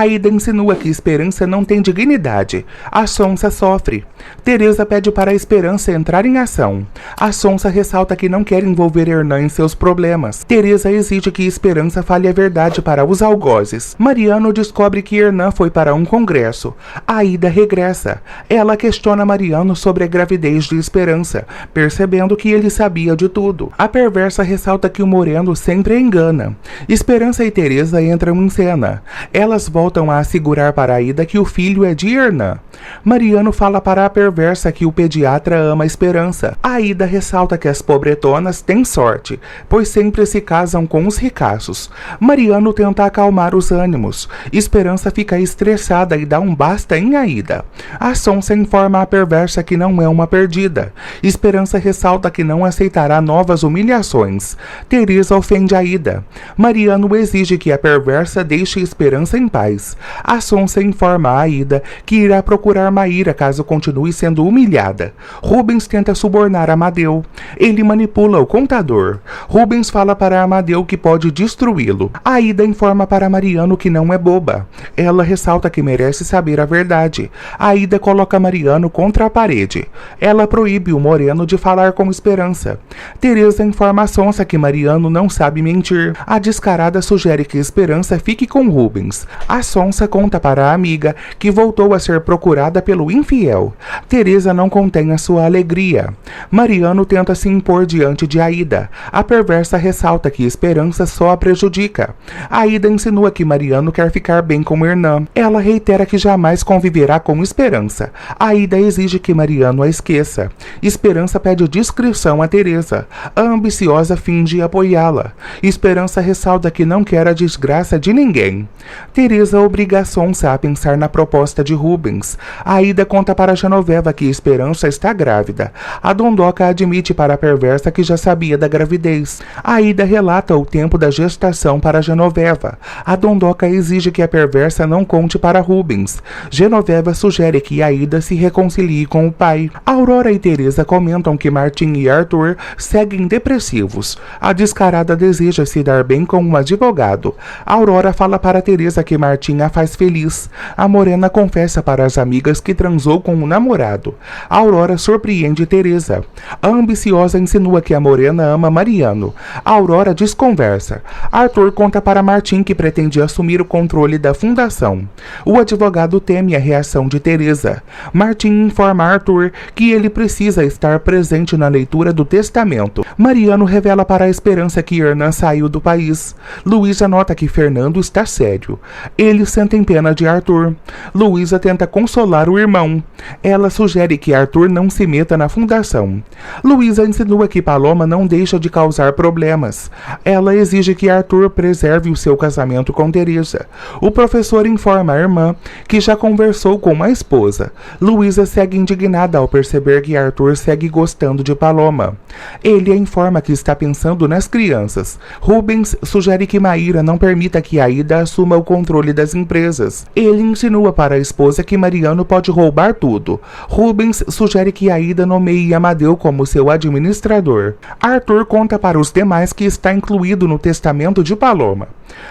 Aida insinua que Esperança não tem dignidade. A Sonsa sofre. Teresa pede para a Esperança entrar em ação. A Sonsa ressalta que não quer envolver Hernan em seus problemas. Teresa exige que Esperança fale a verdade para os algozes. Mariano descobre que Hernan foi para um congresso. Aida regressa. Ela questiona Mariano sobre a gravidez de Esperança, percebendo que ele sabia de tudo. A perversa ressalta que o Moreno sempre engana. Esperança e Teresa entram em cena. Elas voltam a assegurar para Aida que o filho é de Hernan. Mariano fala para a perversa que o pediatra ama Esperança. Aida ressalta que as pobretonas têm sorte, pois sempre se casam com os ricaços. Mariano tenta acalmar os ânimos. Esperança fica estressada e dá um basta em Aida. A Sonsa informa a perversa que não é uma perdida. Esperança ressalta que não aceitará novas humilhações. Teresa ofende Aida. Mariano exige que a perversa deixe Esperança em paz. A Sonsa informa a Aida que irá procurar Maíra caso continue sendo humilhada. Rubens tenta subornar Amadeu. Ele manipula o contador. Rubens fala para Amadeu que pode destruí-lo. Aida informa para Mariano que não é boba. Ela ressalta que merece saber a verdade. Aida coloca Mariano contra a parede. Ela proíbe o Moreno de falar com Esperança. Teresa informa a Sonsa que Mariano não sabe mentir. A descarada sugere que Esperança fique com Rubens. A Sonsa conta para a amiga que voltou a ser procurada pelo infiel. Teresa não contém a sua alegria. Mariano tenta se impor diante de Aida. A perversa ressalta que Esperança só a prejudica. Aida insinua que Mariano quer ficar bem com Hernan. Ela reitera que jamais conviverá com Esperança. Aida exige que Mariano a esqueça. Esperança pede discrição a Teresa. A ambiciosa finge apoiá-la. Esperança ressalta que não quer a desgraça de ninguém. Teresa obriga a Sonsa a pensar na proposta de Rubens. Aida conta para Genoveva que Esperança está grávida. A Dondoca admite para a perversa que já sabia da gravidez. Aida relata o tempo da gestação para Genoveva. A Dondoca exige que a perversa não conte para Rubens. Genoveva sugere que Aida se reconcilie com o pai. Aurora e Teresa comentam que Martim e Arthur seguem depressivos. A descarada deseja se dar bem com um advogado. Aurora fala para Teresa que Martim a faz feliz. A Morena confessa para as amigas que transou com o namorado. Aurora surpreende Teresa. A ambiciosa insinua que a Morena ama Mariano. Aurora desconversa. Arthur conta para Martim que pretende assumir o controle da fundação. O advogado teme a reação de Teresa. Martim informa Arthur que ele precisa estar presente na leitura do testamento. Mariano revela para a Esperança que Hernan saiu do país. Luísa nota que Fernando está sério. Eles sentem pena de Arthur. Luísa tenta consolar o irmão. Ela sugere que Arthur não se meta na fundação. Luísa insinua que Paloma não deixa de causar problemas. Ela exige que Arthur preserve o seu casamento com Teresa. O professor informa a irmã que já conversou com a esposa. Luísa segue indignada ao perceber que Arthur segue gostando de Paloma. Ele a informa que está pensando nas crianças. Rubens sugere que Maíra não permita que Aida assuma o controle das empresas. Ele insinua para a esposa que Mariano pode roubar tudo. Rubens sugere que Aida nomeie Amadeu como seu administrador. Arthur conta para os demais que está incluído no testamento de Paloma.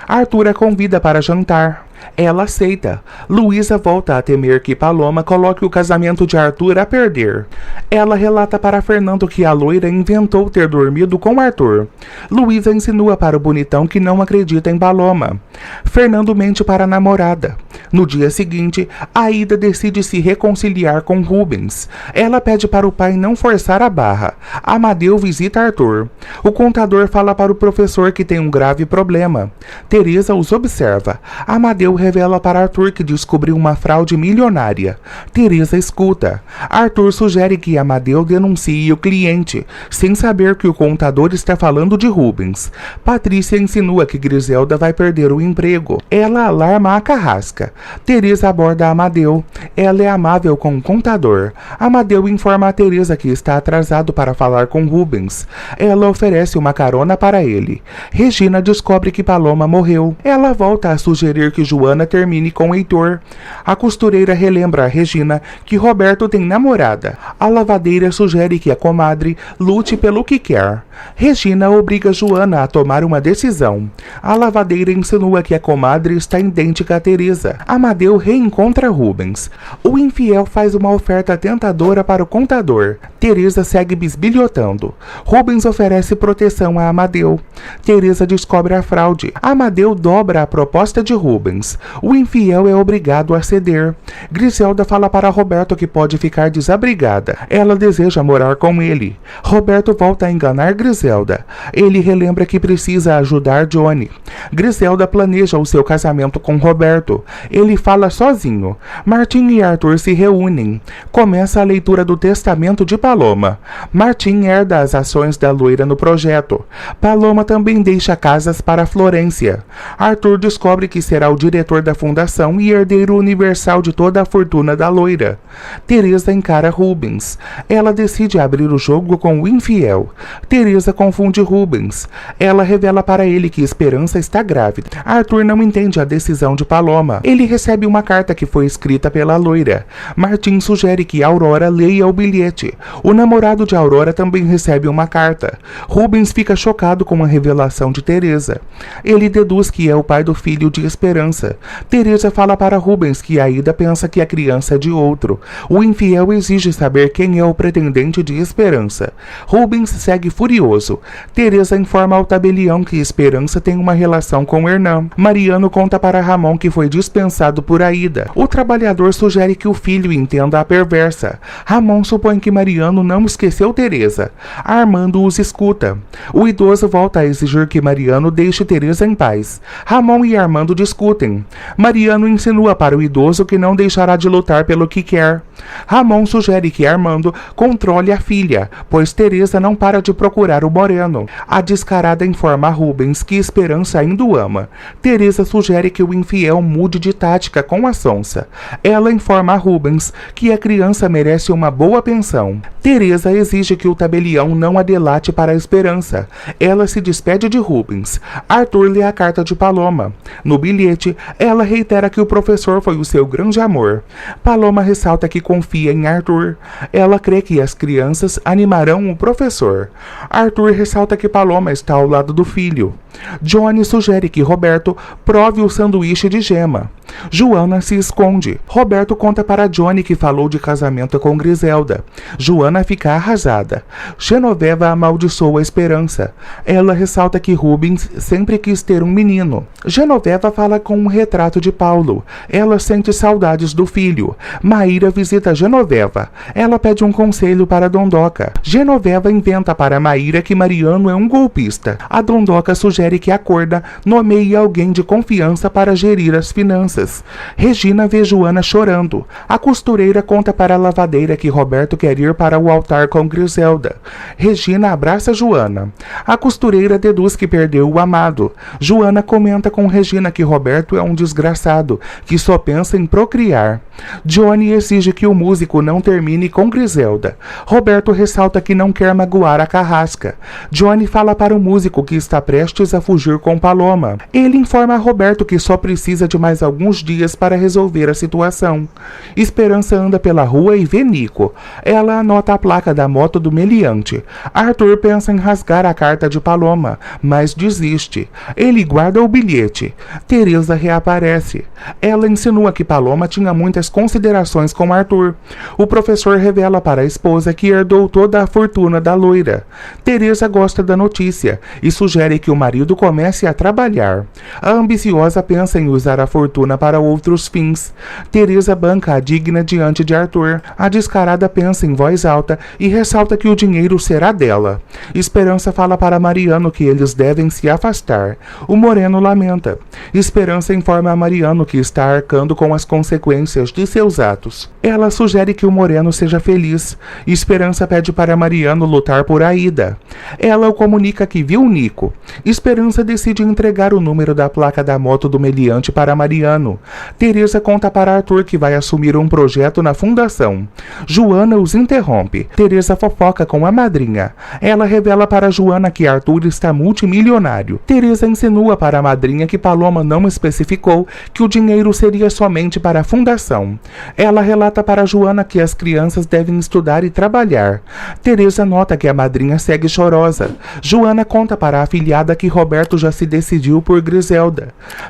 Arthur a convida para jantar. Ela aceita. Luísa volta a temer que Paloma coloque o casamento de Arthur a perder. Ela relata para Fernando que a loira inventou ter dormido com Arthur. Luísa insinua para o bonitão que não acredita em Paloma. Fernando mente para a namorada. No dia seguinte, Aida decide se reconciliar com Rubens. Ela pede para o pai não forçar a barra. Amadeu visita Arthur. O contador fala para o professor que tem um grave problema. Teresa os observa. Amadeu revela para Arthur que descobriu uma fraude milionária. Teresa escuta. Arthur sugere que Amadeu denuncie o cliente, sem saber que o contador está falando de Rubens. Patrícia insinua que Griselda vai perder o emprego. Ela alarma a carrasca. Teresa aborda Amadeu. Ela é amável com o contador. Amadeu informa a Teresa que está atrasado para falar com Rubens. Ela oferece uma carona para ele. Regina descobre que Paloma morreu. Ela volta a sugerir que João Joana termine com Heitor. A costureira relembra a Regina que Roberto tem namorada. A lavadeira sugere que a comadre lute pelo que quer. Regina obriga Joana a tomar uma decisão. A lavadeira insinua que a comadre está idêntica a Teresa. Amadeu reencontra Rubens. O infiel faz uma oferta tentadora para o contador. Teresa segue bisbilhotando. Rubens oferece proteção a Amadeu. Teresa descobre a fraude. Amadeu dobra a proposta de Rubens. O infiel é obrigado a ceder. Griselda fala para Roberto que pode ficar desabrigada. Ela deseja morar com ele. Roberto volta a enganar Griselda. Ele relembra que precisa ajudar Johnny. Griselda planeja o seu casamento com Roberto. Ele fala sozinho. Martim e Arthur se reúnem. Começa a leitura do testamento de Paloma. Martim herda as ações da loira no projeto. Paloma também deixa casas para Florência. Arthur descobre que será o diretor da fundação e herdeiro universal de toda a fortuna da loira. Teresa encara Rubens. Ela decide abrir o jogo com o infiel. Teresa confunde Rubens. Ela revela para ele que Esperança está grávida. Arthur não entende a decisão de Paloma. Ele recebe uma carta que foi escrita pela loira. Martim sugere que Aurora leia o bilhete. O namorado de Aurora também recebe uma carta. Rubens fica chocado com a revelação de Teresa. Ele deduz que é o pai do filho de Esperança. Teresa fala para Rubens que Aida pensa que a criança é de outro. O infiel exige saber quem é o pretendente de Esperança. Rubens segue furioso. Teresa informa ao tabelião que Esperança tem uma relação com Hernan. Mariano conta para Ramon que foi dispensado por Aida. O trabalhador sugere que o filho entenda a perversa. Ramon supõe que Mariano não esqueceu Teresa. Armando os escuta. O idoso volta a exigir que Mariano deixe Teresa em paz. Ramon e Armando discutem. Mariano insinua para o idoso que não deixará de lutar pelo que quer. Ramon sugere que Armando controle a filha, pois Teresa não para de procurar o moreno. A descarada informa a Rubens que Esperança ainda o ama. Teresa sugere que o infiel mude de tática com a sonsa. Ela informa a Rubens que a criança merece uma boa pensão. Teresa exige que o tabelião não a delate para a Esperança. Ela se despede de Rubens. Arthur lê a carta de Paloma. No bilhete, ela reitera que o professor foi o seu grande amor. Paloma ressalta que confia em Arthur. Ela crê que as crianças animarão o professor. Arthur ressalta que Paloma está ao lado do filho. Johnny sugere que Roberto prove o sanduíche de gema. Joana se esconde. Roberto conta para Johnny que falou de casamento com Griselda. Joana fica arrasada. Genoveva amaldiçoa a Esperança. Ela ressalta que Rubens sempre quis ter um menino. Genoveva fala com um retrato de Paulo. Ela sente saudades do filho. Maíra visita Genoveva. Ela pede um conselho para Dondoca. Genoveva inventa para Maíra que Mariano é um golpista. A Dondoca sugere que a corda nomeie alguém de confiança para gerir as finanças. Regina vê Joana chorando. A costureira conta para a lavadeira que Roberto quer ir para o altar com Griselda. Regina abraça Joana. A costureira deduz que perdeu o amado. Joana comenta com Regina que Roberto é um desgraçado, que só pensa em procriar. Johnny exige que o músico não termine com Griselda. Roberto ressalta que não quer magoar a carrasca. Johnny fala para o músico que está prestes a fugir com Paloma. Ele informa a Roberto que só precisa de mais alguns dias para resolver a situação. Esperança anda pela rua e vê Nico. Ela anota a placa da moto do meliante. Arthur pensa em rasgar a carta de Paloma, mas desiste. Ele guarda o bilhete. Teresa reaparece. Ela insinua que Paloma tinha muitas considerações com Arthur. O professor revela para a esposa que herdou toda a fortuna da loira. Teresa gosta da notícia e sugere que o marido comece a trabalhar. A ambiciosa pensa em usar a fortuna para outros fins. Teresa banca a digna diante de Arthur. A descarada pensa em voz alta e ressalta que o dinheiro será dela. Esperança fala para Mariano que eles devem se afastar. O moreno lamenta. Esperança informa a Mariano que está arcando com as consequências de seus atos. Ela sugere que o moreno seja feliz. Esperança pede para Mariano lutar por Aida. Ela o comunica que viu Nico. Esperança decide entregar o número da placa da moto do meliante para Mariano. Teresa conta para Arthur que vai assumir um projeto na fundação. Joana os interrompe. Teresa fofoca com a madrinha. Ela revela para Joana que Arthur está multimilionário. Teresa insinua para a madrinha que Paloma não especificou justificou que o dinheiro seria somente para a fundação. Ela relata para Joana que as crianças devem estudar e trabalhar. Teresa nota que a madrinha segue chorosa. Joana conta para a afilhada que Roberto já se decidiu por Griselda.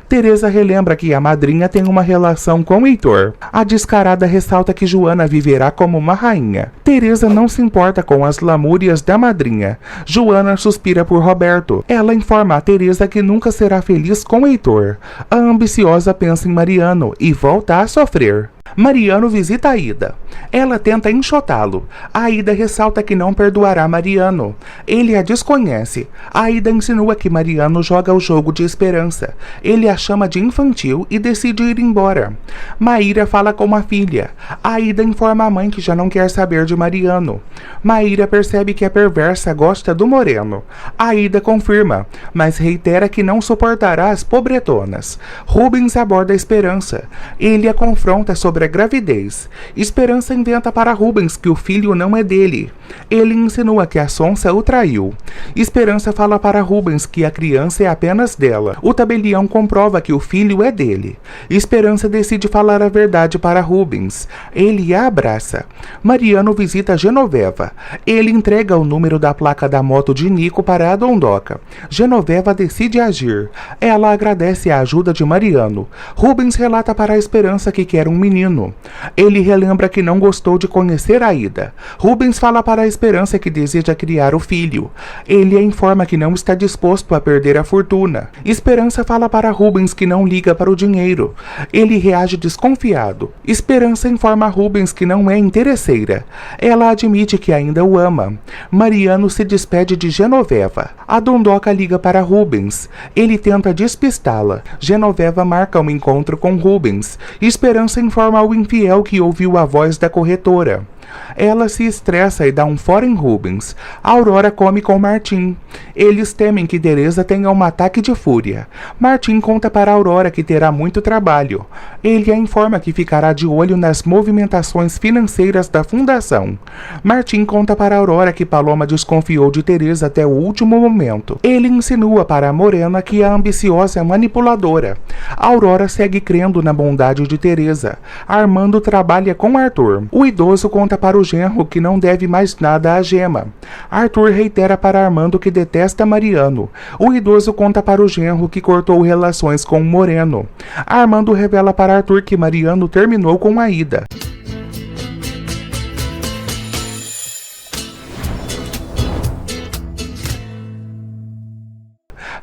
Teresa relembra que a madrinha tem uma relação com Heitor. A descarada ressalta que Joana viverá como uma rainha. Teresa não se importa com as lamúrias da madrinha. Joana suspira por Roberto. Ela informa a Teresa que nunca será feliz com Heitor. A ambiciosa pensa em Mariano e volta a sofrer. Mariano visita Aida. Ela tenta enxotá-lo. Aida ressalta que não perdoará Mariano. Ele a desconhece. Aida insinua que Mariano joga o jogo de esperança. Ele a chama de infantil e decide ir embora. Maíra fala com a filha. Aida informa a mãe que já não quer saber de Mariano. Maíra percebe que a perversa gosta do moreno. Aida confirma, mas reitera que não suportará as pobretonas. Rubens aborda a Esperança. Ele a confronta sobre a gravidez. Esperança inventa para Rubens que o filho não é dele. Ele insinua que a Sonsa o traiu. Esperança fala para Rubens que a criança é apenas dela. O tabelião comprova que o filho é dele. Esperança decide falar a verdade para Rubens. Ele a abraça. Mariano visita Genoveva. Ele entrega o número da placa da moto de Nico para a Dondoca. Genoveva decide agir. Ela agradece a ajuda de Mariano. Rubens relata para a Esperança que quer um menino. Ele relembra que não gostou de conhecer Aida. Rubens fala para a Esperança que deseja criar o filho. Ele a informa que não está disposto a perder a fortuna. Esperança fala para Rubens que não liga para o dinheiro. Ele reage desconfiado. Esperança informa Rubens que não é interesseira. Ela admite que ainda o ama. Mariano se despede de Genoveva. A Dondoca liga para Rubens. Ele tenta despistá-la. Genoveva marca um encontro com Rubens. Esperança informa ao infiel que ouviu a voz da corretora. Ela se estressa e dá um fora em Rubens. Aurora come com Martim. Eles temem que Teresa tenha um ataque de fúria. Martim conta para Aurora que terá muito trabalho. Ele a informa que ficará de olho nas movimentações financeiras da fundação. Martim conta para Aurora que Paloma desconfiou de Teresa até o último momento. Ele insinua para a Morena que a ambiciosa é manipuladora. Aurora segue crendo na bondade de Teresa. Armando trabalha com Arthur. O idoso conta para o genro que não deve mais nada a Gema. Arthur reitera para Armando que detesta Mariano. O idoso conta para o genro que cortou relações com Moreno. Armando revela para Arthur que Mariano terminou com Aida.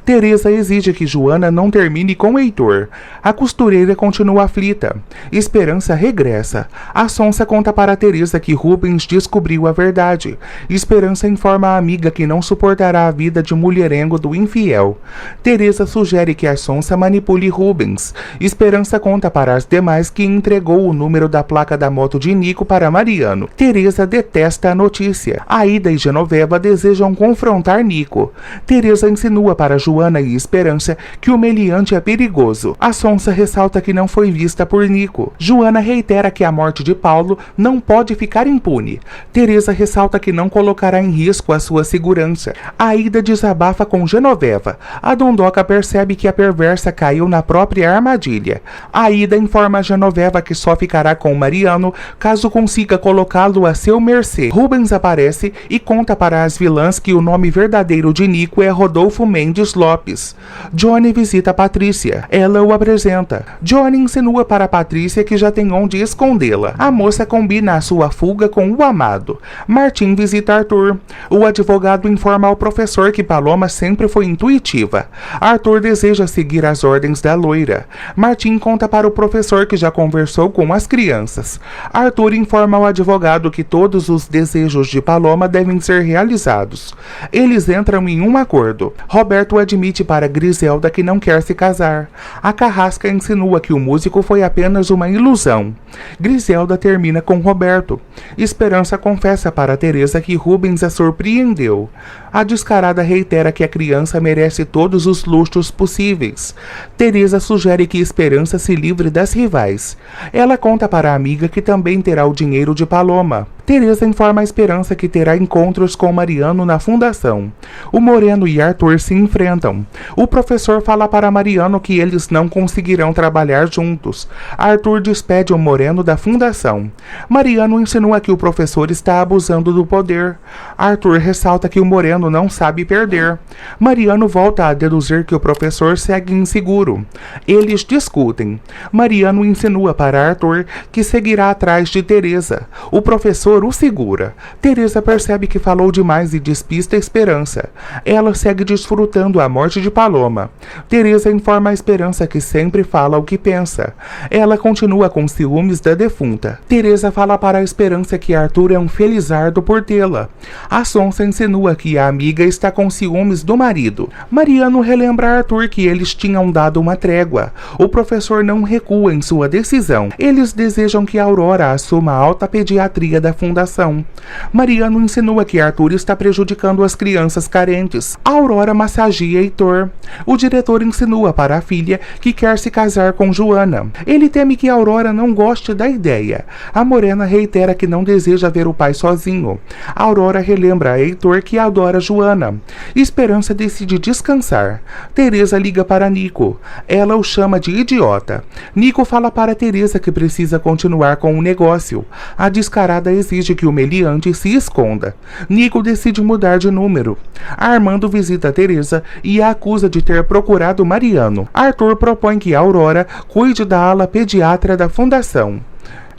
Teresa exige que Joana não termine com Heitor. A costureira continua aflita. Esperança regressa. A Sonsa conta para Teresa que Rubens descobriu a verdade. Esperança informa a amiga que não suportará a vida de mulherengo do infiel. Teresa sugere que a Sonsa manipule Rubens. Esperança conta para as demais que entregou o número da placa da moto de Nico para Mariano. Teresa detesta a notícia. Aida e Genoveva desejam confrontar Nico. Teresa insinua para Joana e Esperança que o meliante é perigoso. A Sonsa ressalta que não foi vista por Nico. Joana reitera que a morte de Paulo não pode ficar impune. Teresa ressalta que não colocará em risco a sua segurança. Aida desabafa com Genoveva. A Dondoca percebe que a perversa caiu na própria armadilha. Aida informa a Genoveva que só ficará com Mariano caso consiga colocá-lo a seu mercê. Rubens aparece e conta para as vilãs que o nome verdadeiro de Nico é Rodolfo Mendes Lopes. Johnny visita Patrícia. Ela o apresenta. Johnny insinua para Patrícia que já tem onde escondê-la. A moça combina a sua fuga com o amado. Martim visita Arthur. O advogado informa ao professor que Paloma sempre foi intuitiva. Arthur deseja seguir as ordens da loira. Martim conta para o professor que já conversou com as crianças. Arthur informa ao advogado que todos os desejos de Paloma devem ser realizados. Eles entram em um acordo. Roberto admite para Griselda que não quer se casar. A carrasca insinua que o músico foi apenas uma ilusão. Griselda termina com Roberto. Esperança confessa para Teresa que Rubens a surpreendeu. A descarada reitera que a criança merece todos os luxos possíveis. Teresa sugere que Esperança se livre das rivais. Ela conta para a amiga que também terá o dinheiro de Paloma. Teresa informa a Esperança que terá encontros com Mariano na fundação. O Moreno e Arthur se enfrentam. O professor fala para Mariano que eles não conseguirão trabalhar juntos. Arthur despede o Moreno da fundação. Mariano insinua que o professor está abusando do poder. Arthur ressalta que o Moreno não sabe perder. Mariano volta a deduzir que o professor segue inseguro. Eles discutem. Mariano insinua para Arthur que seguirá atrás de Teresa. O professor o segura. Teresa percebe que falou demais e despista a Esperança. Ela segue desfrutando a morte de Paloma. Teresa informa a Esperança que sempre fala o que pensa. Ela continua com ciúmes da defunta. Teresa fala para a Esperança que Arthur é um felizardo por tê-la. A Sonsa insinua que a amiga está com ciúmes do marido. Mariano relembra a Arthur que eles tinham dado uma trégua. O professor não recua em sua decisão. Eles desejam que Aurora assuma a alta pediatria da fundação. Mariano insinua que Arthur está prejudicando as crianças carentes. Aurora massageia Heitor. O diretor insinua para a filha que quer se casar com Joana. Ele teme que Aurora não goste da ideia. A Morena reitera que não deseja ver o pai sozinho. Aurora relembra a Heitor que adora Joana. Esperança decide descansar. Teresa liga para Nico. Ela o chama de idiota. Nico fala para Teresa que precisa continuar com o negócio. A descarada exige que o meliante se esconda. Nico decide mudar de número. Armando visita Teresa e a acusa de ter procurado Mariano. Arthur propõe que Aurora cuide da ala pediatra da fundação.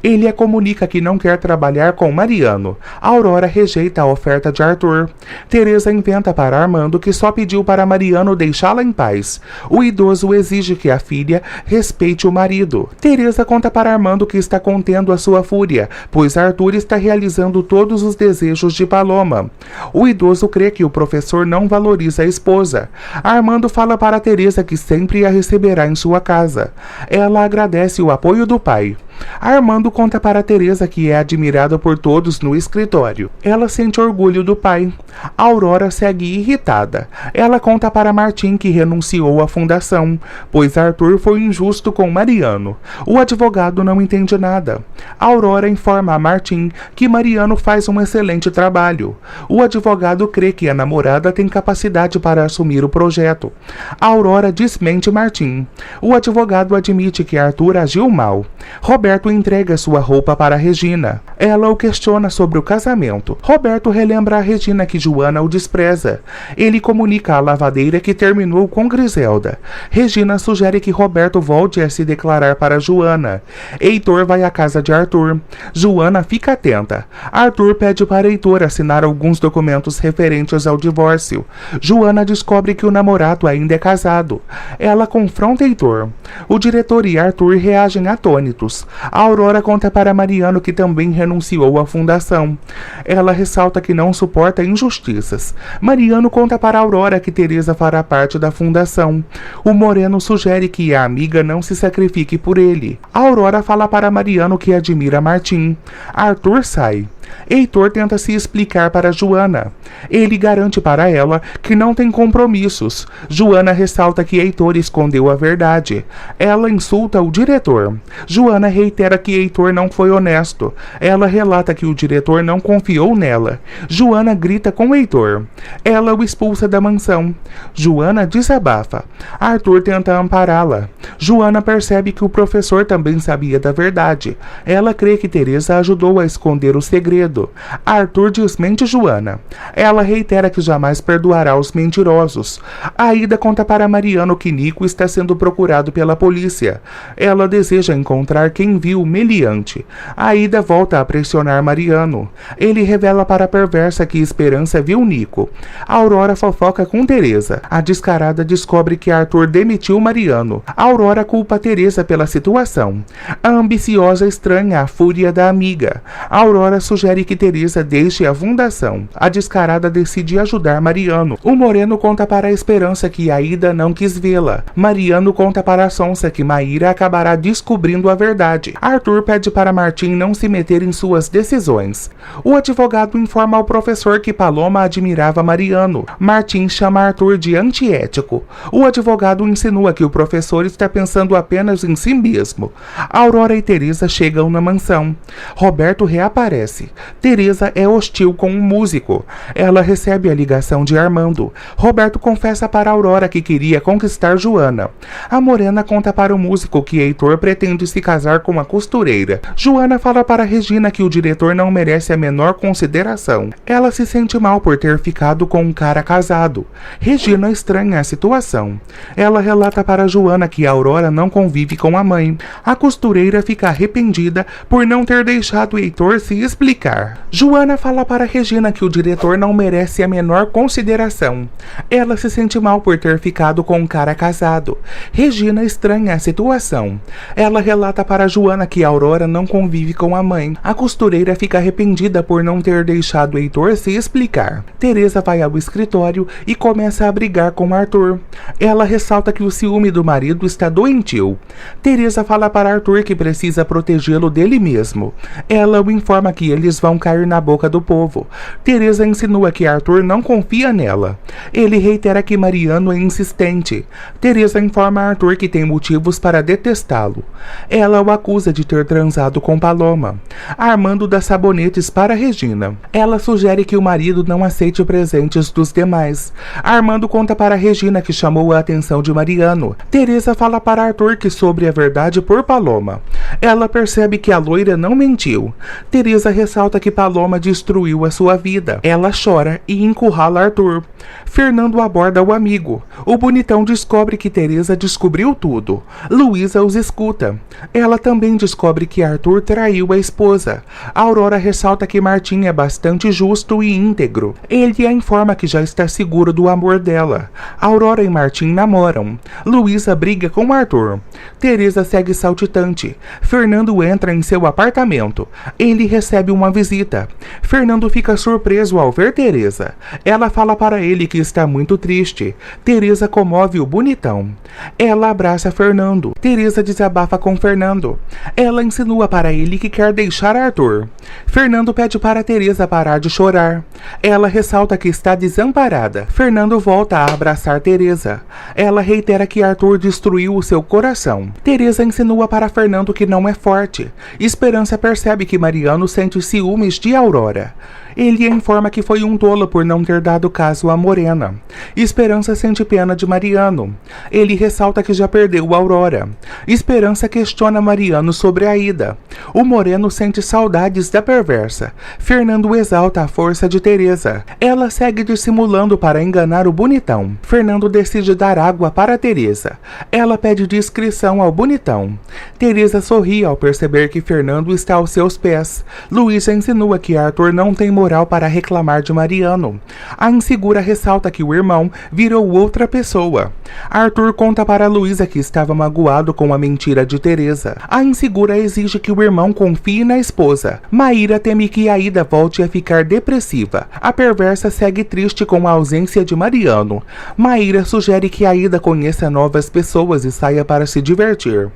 Ele a comunica que não quer trabalhar com Mariano. Aurora rejeita a oferta de Arthur. Teresa inventa para Armando que só pediu para Mariano deixá-la em paz. O idoso exige que a filha respeite o marido. Teresa conta para Armando que está contendo a sua fúria, pois Arthur está realizando todos os desejos de Paloma. O idoso crê que o professor não valoriza a esposa. Armando fala para Teresa que sempre a receberá em sua casa. Ela agradece o apoio do pai. Armando conta para Teresa que é admirado por todos no escritório. Ela sente orgulho do pai. Aurora segue irritada. Ela conta para Martim que renunciou à fundação, pois Arthur foi injusto com Mariano. O advogado não entende nada. Aurora informa a Martim que Mariano faz um excelente trabalho. O advogado crê que a namorada tem capacidade para assumir o projeto. Aurora desmente Martim. O advogado admite que Arthur agiu mal. Roberto entrega sua roupa para Regina. Ela o questiona sobre o casamento. Roberto relembra a Regina que Joana o despreza. Ele comunica à lavadeira que terminou com Griselda. Regina sugere que Roberto volte a se declarar para Joana. Heitor vai à casa de Arthur. Joana fica atenta. Arthur pede para Heitor assinar alguns documentos referentes ao divórcio. Joana descobre que o namorado ainda é casado. Ela confronta Heitor. O diretor e Arthur reagem atônitos. A Aurora conta para Mariano que também renunciou à fundação. Ela ressalta que não suporta injustiças. Mariano conta para Aurora que Teresa fará parte da fundação. O Moreno sugere que a amiga não se sacrifique por ele. A Aurora fala para Mariano que admira Martim. Arthur sai. Heitor tenta se explicar para Joana. Ele garante para ela que não tem compromissos. Joana ressalta que Heitor escondeu a verdade. Ela insulta o diretor. Joana reitera que Heitor não foi honesto. Ela relata que o diretor não confiou nela. Joana grita com Heitor. Ela o expulsa da mansão. Joana desabafa. Arthur tenta ampará-la. Joana percebe que o professor também sabia da verdade. Ela crê que Teresa ajudou a esconder o segredo. Arthur desmente Joana. Ela reitera que jamais perdoará os mentirosos. Aida conta para Mariano que Nico está sendo procurado pela polícia. Ela deseja encontrar quem viu o meliante. Aida volta a pressionar Mariano. Ele revela para a perversa que Esperança viu Nico. Aurora fofoca com Teresa. A descarada descobre que Arthur demitiu Mariano. Aurora culpa Teresa pela situação. A ambiciosa estranha a fúria da amiga. Aurora sugere sugere que Teresa deixe a fundação. A descarada decide ajudar Mariano. O Moreno conta para a Esperança que Aida não quis vê-la. Mariano conta para a Sonsa que Maíra acabará descobrindo a verdade. Arthur pede para Martim não se meter em suas decisões. O advogado informa ao professor que Paloma admirava Mariano. Martim chama Arthur de antiético. O advogado insinua que o professor está pensando apenas em si mesmo. Aurora e Teresa chegam na mansão. Roberto reaparece. Teresa é hostil com um músico. Ela recebe a ligação de Armando. Roberto confessa para Aurora que queria conquistar Joana. A Morena conta para o músico que Heitor pretende se casar com a costureira. Joana fala para Regina que o diretor não merece a menor consideração. Ela se sente mal por ter ficado com um cara casado. Regina estranha a situação. Ela relata para Joana que Aurora não convive com a mãe. A costureira fica arrependida por não ter deixado Heitor se explicar. Joana fala para Regina que o diretor não merece a menor consideração. Ela se sente mal por ter ficado com um cara casado. Regina estranha a situação. Ela relata para Joana que Aurora não convive com a mãe. A costureira fica arrependida por não ter deixado Heitor se explicar. Teresa vai ao escritório e começa a brigar com Arthur. Ela ressalta que o ciúme do marido está doentio. Teresa fala para Arthur que precisa protegê-lo dele mesmo. Ela o informa que eles vão cair na boca do povo. Teresa insinua que Arthur não confia nela. Ele reitera que Mariano é insistente. Teresa informa a Arthur que tem motivos para detestá-lo. Ela o acusa de ter transado com Paloma. Armando dá sabonetes para Regina. Ela sugere que o marido não aceite presentes dos demais. Armando conta para Regina que chamou a atenção de Mariano. Teresa fala para Arthur que soube a verdade por Paloma. Ela percebe que a loira não mentiu. Teresa ressalta que Paloma destruiu a sua vida. Ela chora e encurrala Arthur. Fernando aborda o amigo. O bonitão descobre que Teresa descobriu tudo. Luísa os escuta. Ela também descobre que Arthur traiu a esposa. Aurora ressalta que Martim é bastante justo e íntegro. Ele a informa que já está seguro do amor dela. Aurora e Martim namoram. Luísa briga com Arthur. Teresa segue saltitante. Fernando entra em seu apartamento. Ele recebe uma visita. Fernando fica surpreso ao ver Teresa. Ela fala para ele que está muito triste. Teresa comove o bonitão. Ela abraça Fernando. Teresa desabafa com Fernando. Ela insinua para ele que quer deixar Arthur. Fernando pede para Teresa parar de chorar. Ela ressalta que está desamparada. Fernando volta a abraçar Teresa. Ela reitera que Arthur destruiu o seu coração. Teresa insinua para Fernando que não é forte. Esperança percebe que Mariano sente ciúmes de Aurora. Ele informa que foi um tolo por não ter dado caso a Morena. Esperança sente pena de Mariano. Ele ressalta que já perdeu Aurora. Esperança questiona Mariano sobre a ida. O Moreno sente saudades da perversa. Fernando exalta a força de Teresa. Ela segue dissimulando para enganar o bonitão. Fernando decide dar água para Teresa. Ela pede discrição ao bonitão. Teresa sorri ao perceber que Fernando está aos seus pés. Luísa insinua que Arthur não tem moral para reclamar de Mariano. A insegura ressalta que o irmão virou outra pessoa. Arthur conta para Luísa que estava magoado com a mentira de Teresa. A insegura exige que o irmão confie na esposa. Maíra teme que Aida volte a ficar depressiva. A perversa segue triste com a ausência de Mariano. Maíra sugere que Aida conheça novas pessoas e saia para se divertir.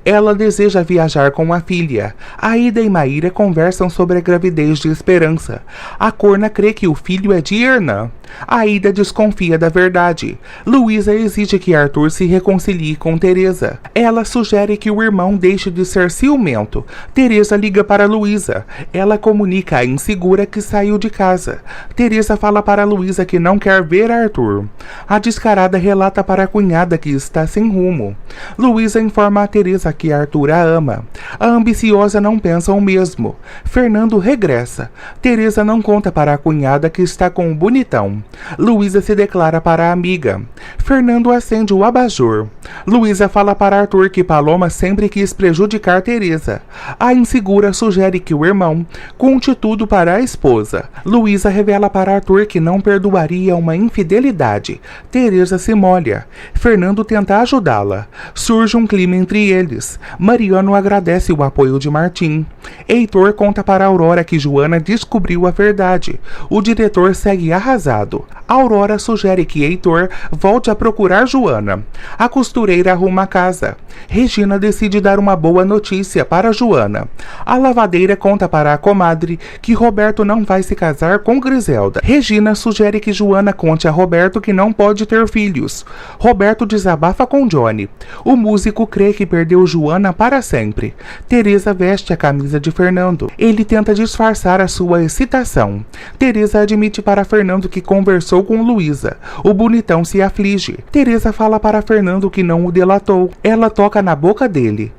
Ela deseja viajar com a filha. Aida e Maíra conversam sobre a gravidez de Esperança. A corna crê que o filho é de Hernan. Aida desconfia da verdade. Luísa exige que Arthur se reconcilie com Teresa. Ela sugere que o irmão deixe de ser ciumento. Teresa liga para Luísa. Ela comunica à insegura que saiu de casa. Teresa fala para Luísa que não quer ver Arthur. A descarada relata para a cunhada que está sem rumo. Luísa informa a Teresa que Arthur a ama. A ambiciosa não pensa o mesmo. Fernando regressa. Teresa não conta para a cunhada que está com o bonitão. fundação. Luísa se declara para a amiga. Fernando acende o abajur. Luísa fala para Arthur que Paloma sempre quis prejudicar Teresa. A insegura sugere que o irmão conte tudo para a esposa. Luísa revela para Arthur que não perdoaria uma infidelidade. Teresa se molha. Fernando tenta ajudá-la. Surge um clima entre eles. Mariano agradece o apoio de Martim. Heitor conta para Aurora que Joana descobriu a verdade. O diretor segue arrasado. Aurora sugere que Heitor volte a procurar Joana. A costureira arruma a casa. Regina decide dar uma boa notícia para Joana. A lavadeira conta para a comadre que Roberto não vai se casar com Griselda. Regina sugere que Joana conte a Roberto que não pode ter filhos. Roberto desabafa com Johnny. O músico crê que perdeu Joana para sempre. Teresa veste a camisa de Fernando. Ele tenta disfarçar a sua excitação. Teresa admite para Fernando que conversou com Luísa. O bonitão se aflige. Teresa fala para Fernando que não o delatou. Ela toca na boca dele.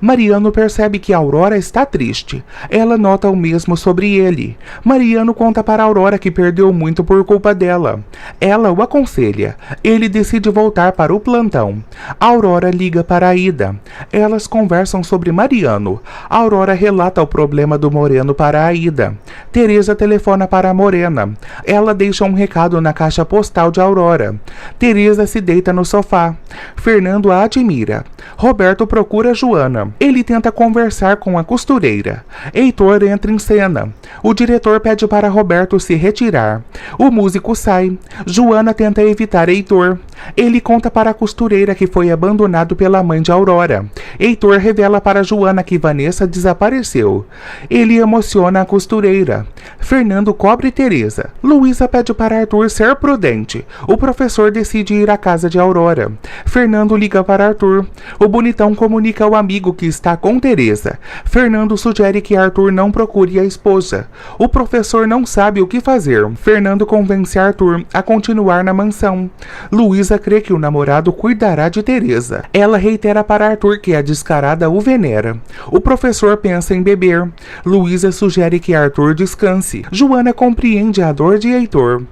Mariano percebe que Aurora está triste. Ela nota o mesmo sobre ele. Mariano conta para Aurora que perdeu muito por culpa dela. Ela o aconselha. Ele decide voltar para o plantão. Aurora liga para Ida. Elas conversam sobre Mariano. Aurora relata o problema do Moreno para a Ida. Teresa telefona para a Morena. Ela deixa um recado na caixa postal de Aurora. Teresa se deita no sofá. Fernando a admira. Roberto procura Joana. Ele tenta conversar com a costureira. Heitor entra em cena. O diretor pede para Roberto se retirar. O músico sai. Joana tenta evitar Heitor. Ele conta para a costureira que foi abandonado pela mãe de Aurora. Heitor revela para Joana que Vanessa desapareceu. Ele emociona a costureira. Fernando cobre Teresa. Luísa pede para Arthur ser prudente. O professor decide ir à casa de Aurora. Fernando liga para Arthur. O bonitão comunica ao amigo que está com Teresa. Fernando sugere que Arthur não procure a esposa. O professor não sabe o que fazer. Fernando convence Arthur a continuar na mansão. Luísa crê que o namorado cuidará de Teresa. Ela reitera para Arthur que a descarada o venera. O professor pensa em beber. Luísa sugere que Arthur descanse. Joana compreende a dor de Heitor.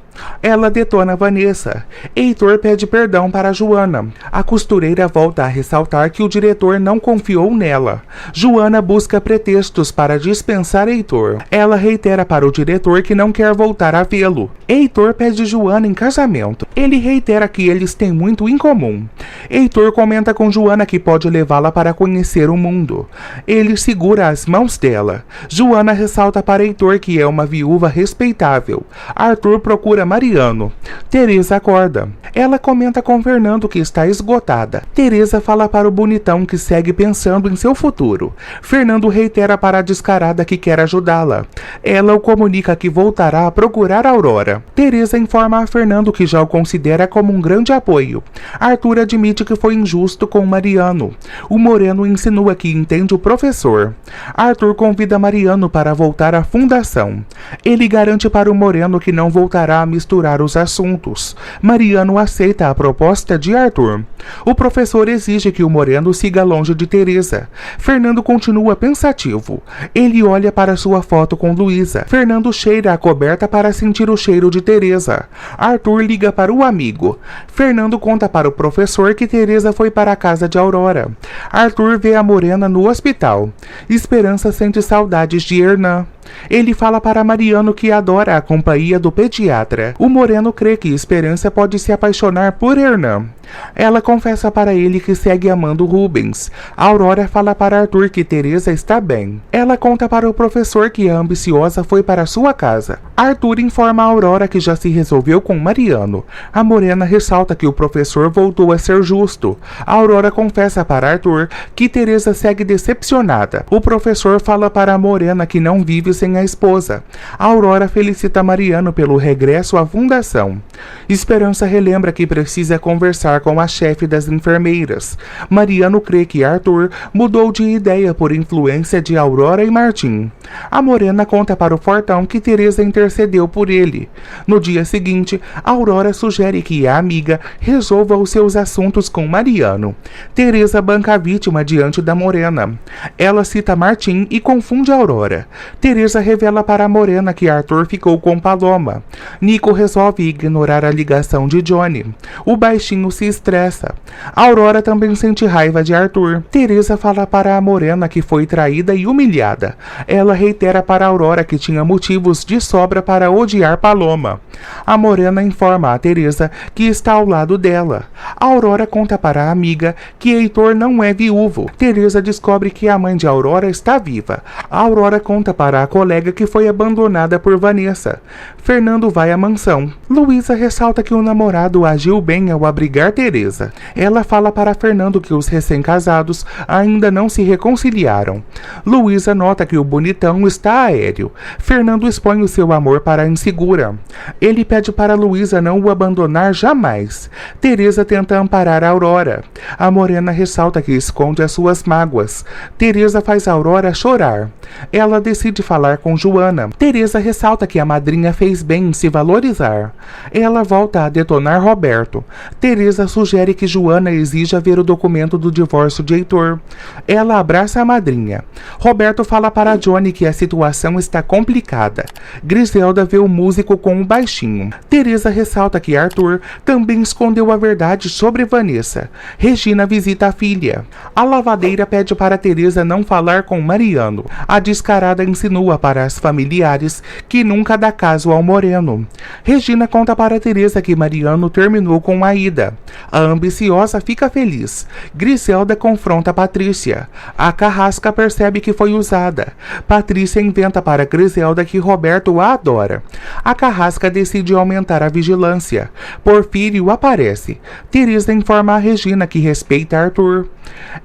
Ela detona Vanessa. Heitor pede perdão para Joana. A costureira volta a ressaltar que o diretor não confiou nela. Joana busca pretextos para dispensar Heitor. Ela reitera para o diretor que não quer voltar a vê-lo. Heitor pede Joana em casamento. Ele reitera que eles têm muito em comum. Heitor comenta com Joana que pode levá-la para conhecer o mundo. Ele segura as mãos dela. Joana ressalta para Heitor que é uma viúva respeitável. Arthur procura Mariano. Teresa acorda. Ela comenta com Fernando que está esgotada. Teresa fala para o bonitão que segue pensando em seu futuro. Fernando reitera para a descarada que quer ajudá-la. Ela o comunica que voltará a procurar Aurora. Teresa informa a Fernando que já o considera como um grande apoio. Arthur admite que foi injusto com Mariano. O Moreno insinua que entende o professor. Arthur convida Mariano para voltar à fundação. Ele garante para o Moreno que não voltará a misturar os assuntos. Mariano aceita a proposta de Arthur. O professor exige que o Moreno siga longe de Teresa. Fernando continua pensativo. Ele olha para sua foto com Luísa. Fernando cheira a coberta para sentir o cheiro de Teresa. Arthur liga para o amigo. Fernando conta para o professor que Teresa foi para a casa de Aurora. Arthur vê a Morena no hospital. Esperança sente saudades de Hernan. Ele fala para Mariano que adora a companhia do pediatra. O Moreno crê que Esperança pode se apaixonar por Hernan. Ela confessa para ele que segue amando Rubens. Aurora fala para Arthur que Teresa está bem. Ela conta para o professor que a ambiciosa foi para sua casa. Arthur informa a Aurora que já se resolveu com Mariano. A Morena ressalta que o professor voltou a ser justo. A Aurora confessa para Arthur que Teresa segue decepcionada. O professor fala para a Morena que não vive sem a esposa. A Aurora felicita Mariano pelo regresso à fundação. Esperança relembra que precisa conversar falar com a chefe das enfermeiras. Mariano crê que Arthur mudou de ideia por influência de Aurora e Martim. A Morena conta para o Fortão que Teresa intercedeu por ele. No dia seguinte, Aurora sugere que a amiga resolva os seus assuntos com Mariano. Teresa banca a vítima diante da Morena. Ela cita Martim e confunde Aurora. Teresa revela para a Morena que Arthur ficou com Paloma. Nico resolve ignorar a ligação de Johnny. O baixinho se estressa. Aurora também sente raiva de Arthur. Teresa fala para a Morena que foi traída e humilhada. Ela reitera para Aurora que tinha motivos de sobra para odiar Paloma. A Morena informa a Teresa que está ao lado dela. Aurora conta para a amiga que Heitor não é viúvo. Teresa descobre que a mãe de Aurora está viva. Aurora conta para a colega que foi abandonada por Vanessa. Fernando vai à mansão. Luísa ressalta que o namorado agiu bem ao abrigar Teresa. Ela fala para Fernando que os recém-casados ainda não se reconciliaram. Luísa nota que o bonitão está aéreo. Fernando expõe o seu amor para a insegura. Ele pede para Luísa não o abandonar jamais. Teresa tenta amparar a Aurora. A Morena ressalta que esconde as suas mágoas. Teresa faz a Aurora chorar. Ela decide falar com Joana. Teresa ressalta que a madrinha fez bem em se valorizar. Ela volta a detonar Roberto. Teresa sugere que Joana exija ver o documento do divórcio de Heitor. Ela abraça a madrinha. Roberto fala para Johnny que a situação está complicada. Griselda vê o músico com o baixinho. Teresa ressalta que Arthur também escondeu a verdade sobre Vanessa. Regina visita a filha. A lavadeira pede para Teresa não falar com Mariano. A descarada insinua para as familiares que nunca dá caso ao Moreno. Regina conta para Teresa que Mariano terminou com Aida. A ambiciosa fica feliz. Griselda confronta Patrícia. A carrasca percebe que foi usada. Patrícia inventa para Griselda que Roberto a adora. A carrasca decide aumentar a vigilância. Porfírio aparece. Teresa informa a Regina que respeita Arthur.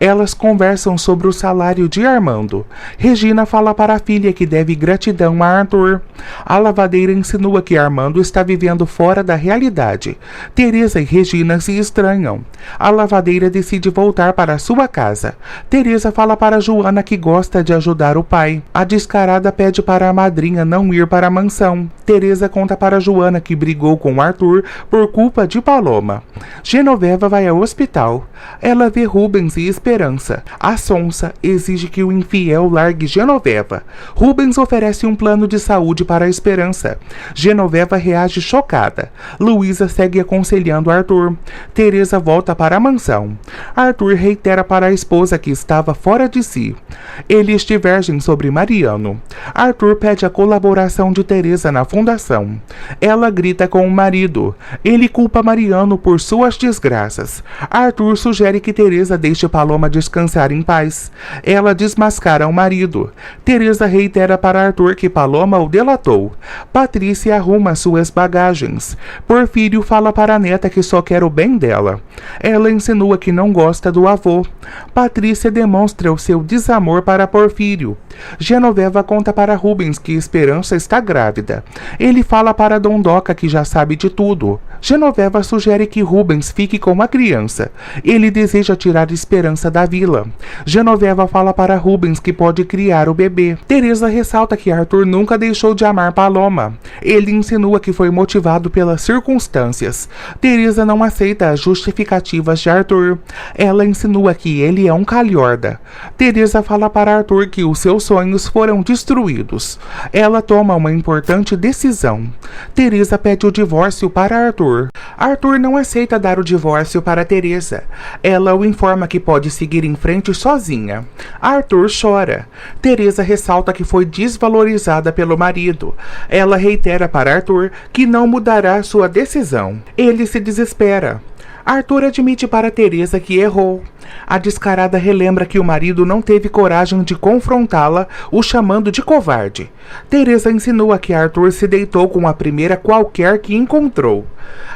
Elas conversam sobre o salário de Armando. Regina fala para a filha que deve gratidão a Arthur. A lavadeira insinua que Armando está vivendo fora da realidade. Teresa e Regina se estranham. A lavadeira decide voltar para sua casa. Teresa fala para Joana que gosta de ajudar o pai. A descarada pede para a madrinha não ir para a mansão. Teresa conta para Joana que brigou com Arthur por culpa de Paloma. Genoveva vai ao hospital. Ela vê Rubens e Esperança. A sonsa exige que o infiel largue Genoveva. Rubens oferece um plano de saúde para a Esperança. Genoveva reage chocada. Luísa segue aconselhando Arthur. Teresa volta para a mansão. Arthur reitera para a esposa que estava fora de si. Eles divergem sobre Mariano. Arthur pede a colaboração de Teresa na fundação. Ela grita com o marido. Ele culpa Mariano por suas desgraças. Arthur sugere que Teresa deixe Paloma descansar em paz. Ela desmascara o marido. Teresa reitera para Arthur que Paloma o delatou. Patrícia arruma suas bagagens. Porfírio fala para a neta que só quer o bem dela. Ela insinua que não gosta do avô. Patrícia demonstra o seu desamor para Porfírio. Genoveva conta para Rubens que Esperança está grávida. Ele fala para Dondoca que já sabe de tudo. Genoveva sugere que Rubens fique com a criança. Ele deseja tirar Esperança da vila. Genoveva fala para Rubens que pode criar o bebê. Teresa ressalta que Arthur nunca deixou de amar Paloma. Ele insinua que foi motivado pelas circunstâncias. Teresa não aceita as justificativas de Arthur. Ela insinua que ele é um calhorda. Teresa fala para Arthur que os seus sonhos foram destruídos. Ela toma uma importante decisão. Teresa pede o divórcio para Arthur. Arthur não aceita dar o divórcio para Teresa. Ela o informa que pode seguir em frente sozinha. Arthur chora. Teresa ressalta que foi desvalorizada pelo marido. Ela reitera para Arthur que não mudará sua decisão. Ele se desespera. Arthur admite para Teresa que errou. A descarada relembra que o marido não teve coragem de confrontá-la, o chamando de covarde. Teresa insinua que Arthur se deitou com a primeira qualquer que encontrou.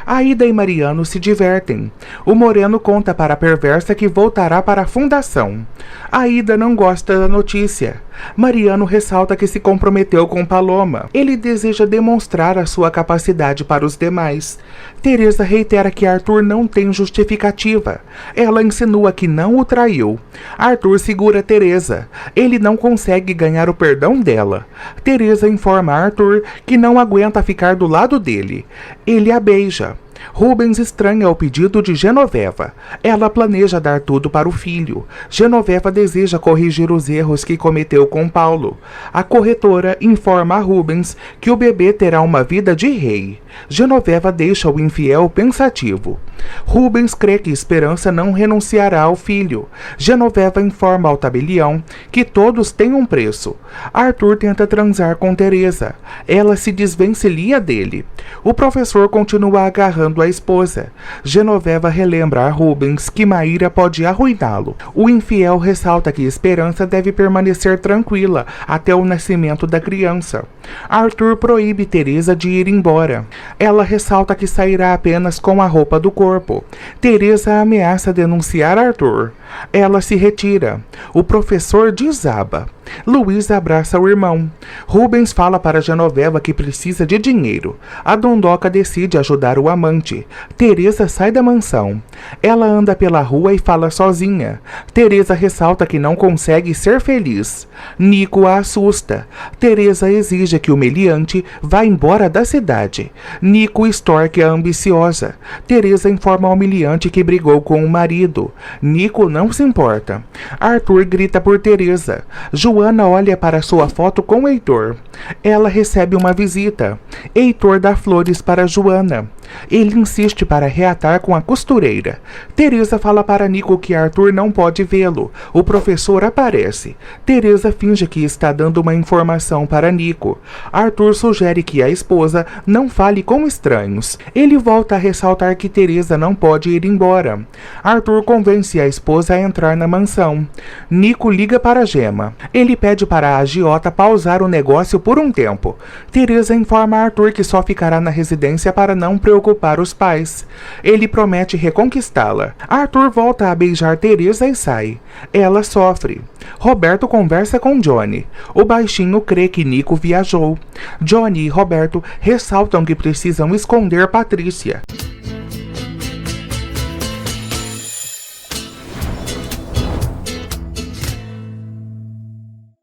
Aida e Mariano se divertem. O Moreno conta para a perversa que voltará para a fundação. Aida não gosta da notícia. Mariano ressalta que se comprometeu com Paloma. Ele deseja demonstrar a sua capacidade para os demais. Teresa reitera que Arthur não tem justificativa. Ela insinua que não o traiu. Arthur segura Teresa. Ele não consegue ganhar o perdão dela. Teresa informa Arthur que não aguenta ficar do lado dele. Ele a beija. Rubens estranha o pedido de Genoveva. Ela planeja dar tudo para o filho. Genoveva deseja corrigir os erros que cometeu com Paulo. A corretora informa a Rubens que o bebê terá uma vida de rei. Genoveva deixa o infiel pensativo. Rubens crê que Esperança não renunciará ao filho. Genoveva informa ao tabelião que todos têm um preço. Arthur tenta transar com Teresa. Ela se desvencilha dele. O professor continua agarrando a esposa. Genoveva relembra a Rubens que Maíra pode arruiná-lo. O infiel ressalta que Esperança deve permanecer tranquila até o nascimento da criança. Arthur proíbe Teresa de ir embora. Ela ressalta que sairá apenas com a roupa do corpo. Teresa ameaça denunciar Arthur. Ela se retira. O professor desaba. Luiz abraça o irmão. Rubens fala para Genoveva que precisa de dinheiro. A dondoca decide ajudar o amante. Teresa sai da mansão. Ela anda pela rua e fala sozinha. Teresa ressalta que não consegue ser feliz. Nico a assusta. Teresa exige que o meliante vá embora da cidade. Nico extorque a ambiciosa. Teresa informa ao meliante que brigou com o marido. Nico não se importa. Arthur grita por Teresa. Joana olha para sua foto com Heitor. Ela recebe uma visita. Heitor dá flores para Joana. Ele insiste para reatar com a costureira. Teresa fala para Nico que Arthur não pode vê-lo. O professor aparece. Teresa finge que está dando uma informação para Nico. Arthur sugere que a esposa não fale com estranhos. Ele volta a ressaltar que Teresa não pode ir embora. Arthur convence a esposa a entrar na mansão. Nico liga para Gema. Ele pede para a agiota pausar o negócio por um tempo. Teresa informa Arthur que só ficará na residência para não preocupar os pais. Ele promete reconquistá-la. Arthur volta a beijar Teresa e sai. Ela sofre. Roberto conversa com Johnny. O baixinho crê que Nico viajou. Johnny e Roberto ressaltam que precisam esconder Patrícia.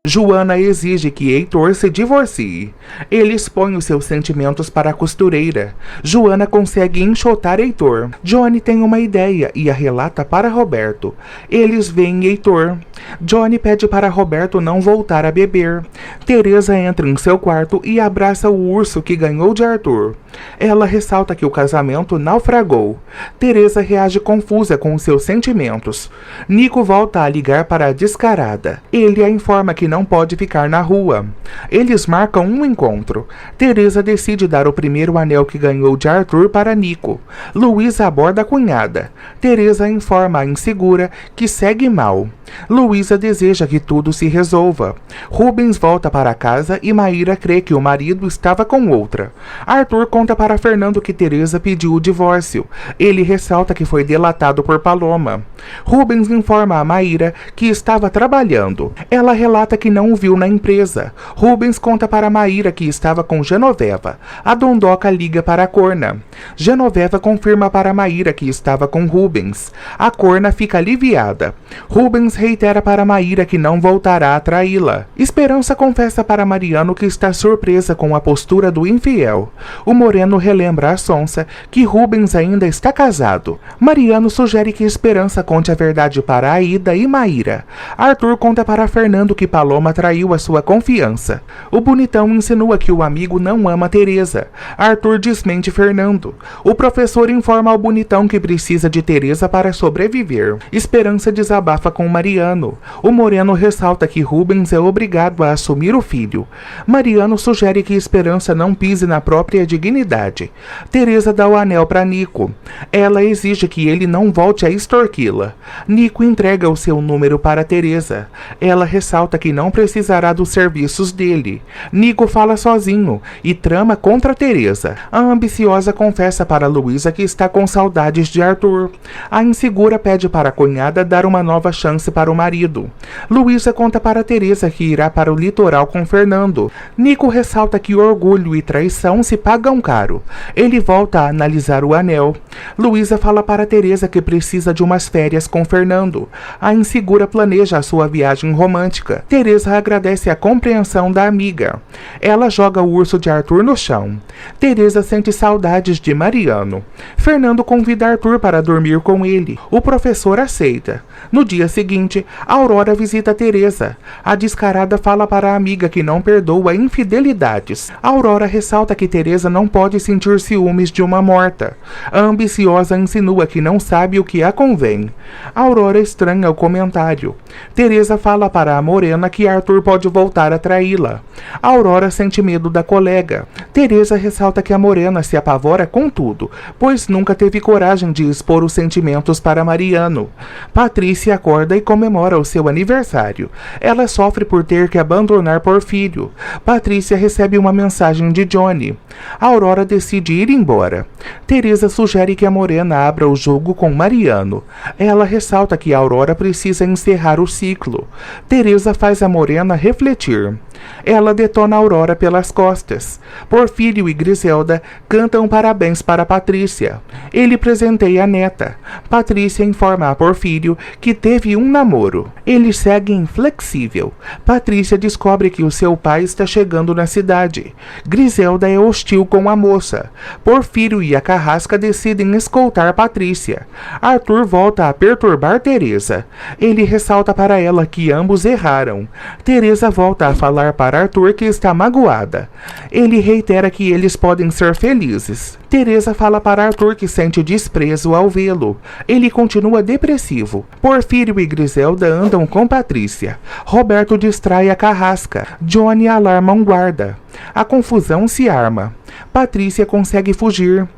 Joana exige que Heitor se divorcie. Ele expõe os seus sentimentos para a costureira. Joana consegue enxotar Heitor. Johnny tem uma ideia e a relata para Roberto. Eles veem Heitor. Johnny pede para Roberto não voltar a beber. Teresa entra em seu quarto e abraça o urso que ganhou de Arthur. Ela ressalta que o casamento naufragou. Teresa reage confusa com os seus sentimentos. Nico volta a ligar para a descarada. Ele a informa que não pode ficar na rua. Eles marcam um encontro. Teresa decide dar o primeiro anel que ganhou de Arthur para Nico. Luísa aborda a cunhada. Teresa informa a insegura que segue mal. Luísa deseja que tudo se resolva. Rubens volta para casa e Maíra crê que o marido estava com outra. Arthur conta para Fernando que Teresa pediu o divórcio. Ele ressalta que foi delatado por Paloma. Rubens informa a Maíra que estava trabalhando. Ela relata que não o viu na empresa. Rubens conta para Maíra que estava com Genoveva. A dondoca liga para a corna. Genoveva confirma para Maíra que estava com Rubens. A corna fica aliviada. Rubens reitera para Maíra que não voltará a traí-la. Esperança confessa para Mariano que está surpresa com a postura do infiel. O Moreno relembra a Sonsa que Rubens ainda está casado. Mariano sugere que Esperança conte a verdade para Aida e Maíra. Arthur conta para Fernando que Paloma Paloma atraiu a sua confiança. O bonitão insinua que o amigo não ama Teresa. Arthur desmente Fernando. O professor informa ao bonitão que precisa de Teresa para sobreviver. Esperança desabafa com Mariano. O moreno ressalta que Rubens é obrigado a assumir o filho. Mariano sugere que Esperança não pise na própria dignidade. Teresa dá o anel para Nico. Ela exige que ele não volte a extorquí-la. Nico entrega o seu número para Teresa. Ela ressalta que não precisará dos serviços dele. Nico fala sozinho e trama contra Teresa. A ambiciosa confessa para Luísa que está com saudades de Arthur. A insegura pede para a cunhada dar uma nova chance para o marido. Luísa conta para Teresa que irá para o litoral com Fernando. Nico ressalta que orgulho e traição se pagam caro. Ele volta a analisar o anel. Luísa fala para Teresa que precisa de umas férias com Fernando. A insegura planeja a sua viagem romântica. Teresa agradece a compreensão da amiga. Ela joga o urso de Arthur no chão. Teresa sente saudades de Mariano. Fernando convida Arthur para dormir com ele. O professor aceita. No dia seguinte, Aurora visita Teresa. A descarada fala para a amiga que não perdoa infidelidades. Aurora ressalta que Teresa não pode sentir ciúmes de uma morta. A ambiciosa insinua que não sabe o que a convém. Aurora estranha o comentário. Teresa fala para a morena que Arthur pode voltar a traí-la. Aurora sente medo da colega. Teresa ressalta que a morena se apavora com tudo, pois nunca teve coragem de expor os sentimentos para Mariano. Patrícia acorda e comemora o seu aniversário. Ela sofre por ter que abandonar Porfírio. Patrícia recebe uma mensagem de Johnny. Aurora decide ir embora. Teresa sugere que a morena abra o jogo com Mariano. Ela ressalta que Aurora precisa encerrar o ciclo. Teresa faz a morena refletir. Ela detona Aurora pelas costas. Porfírio e Griselda cantam parabéns para Patrícia. Ele presenteia a neta. Patrícia informa a Porfírio que teve um namoro. Ele segue inflexível. Patrícia descobre que o seu pai está chegando na cidade. Griselda é hostil com a moça. Porfírio e a Carrasca decidem escoltar Patrícia. Arthur volta a perturbar Teresa. Ele ressalta para ela que ambos erraram. Teresa volta a falar para Arthur que está magoada. Ele reitera que eles podem ser felizes. Teresa fala para Arthur que sente desprezo ao vê-lo. Ele continua depressivo. Porfírio e Griselda andam com Patrícia. Roberto distrai a Carrasca. Johnny alarma um guarda. A confusão se arma. Patrícia consegue fugir.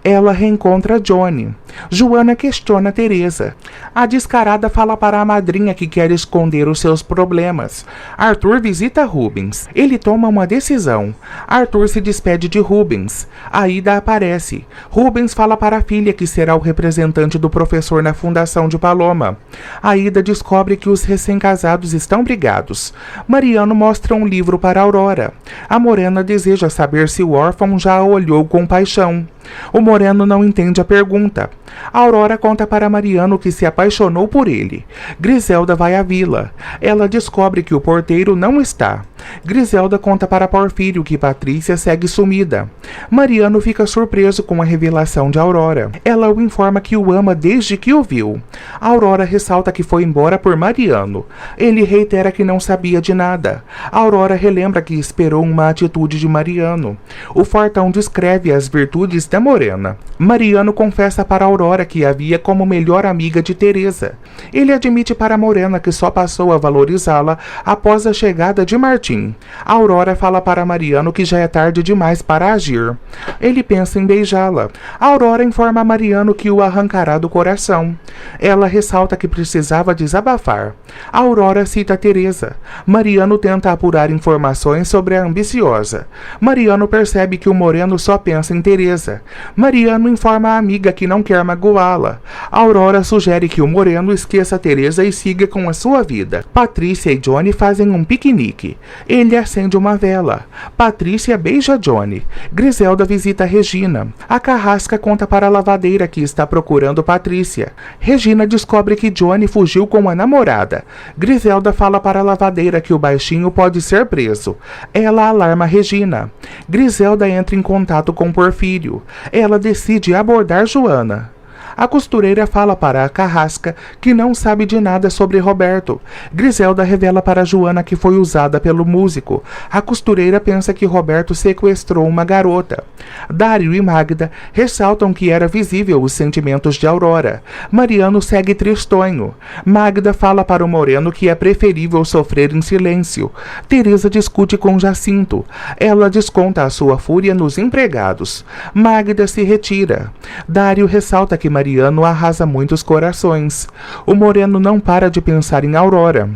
Ela reencontra Johnny. Joana questiona Teresa. A descarada fala para a madrinha que quer esconder os seus problemas. Arthur visita Rubens. Ele toma uma decisão. Arthur se despede de Rubens. Aida aparece. Rubens fala para a filha que será o representante do professor na fundação de Paloma. Aida descobre que os recém-casados estão brigados. Mariano mostra um livro para Aurora. A morena deseja saber se o órfão já a olhou com paixão. O moreno não entende a pergunta. Aurora conta para Mariano que se apaixonou por ele. Griselda vai à vila. Ela descobre que o porteiro não está. Griselda conta para Porfírio que Patrícia segue sumida. Mariano fica surpreso com a revelação de Aurora. Ela o informa que o ama desde que o viu. Aurora ressalta que foi embora por Mariano. Ele reitera que não sabia de nada. Aurora relembra que esperou uma atitude de Mariano. O fortão descreve as virtudes da morena. Mariano confessa para Aurora que a via como melhor amiga de Teresa. Ele admite para a morena que só passou a valorizá-la após a chegada de Martim. Aurora fala para Mariano que já é tarde demais para agir. Ele pensa em beijá-la. Aurora informa a Mariano que o arrancará do coração. Ela ressalta que precisava desabafar. Aurora cita Teresa. Mariano tenta apurar informações sobre a ambiciosa. Mariano percebe que o moreno só pensa em Teresa. Mariano informa a amiga que não quer magoá-la. Aurora sugere que o moreno esqueça Teresa e siga com a sua vida. Patrícia e Johnny fazem um piquenique. Ele acende uma vela. Patrícia beija Johnny. Griselda visita Regina. A Carrasca conta para a lavadeira que está procurando Patrícia. Regina descobre que Johnny fugiu com a namorada. Griselda fala para a lavadeira que o baixinho pode ser preso. Ela alarma Regina. Griselda entra em contato com Porfírio. Ela decide abordar Joana. A costureira fala para a carrasca que não sabe de nada sobre Roberto. Griselda revela para Joana que foi usada pelo músico. A costureira pensa que Roberto sequestrou uma garota. Dário e Magda ressaltam que era visível os sentimentos de Aurora. Mariano segue tristonho. Magda fala para o Moreno que é preferível sofrer em silêncio. Teresa discute com Jacinto. Ela desconta a sua fúria nos empregados. Magda se retira. Dário ressalta que Mariano arrasa muitos corações. O Moreno não para de pensar em Aurora.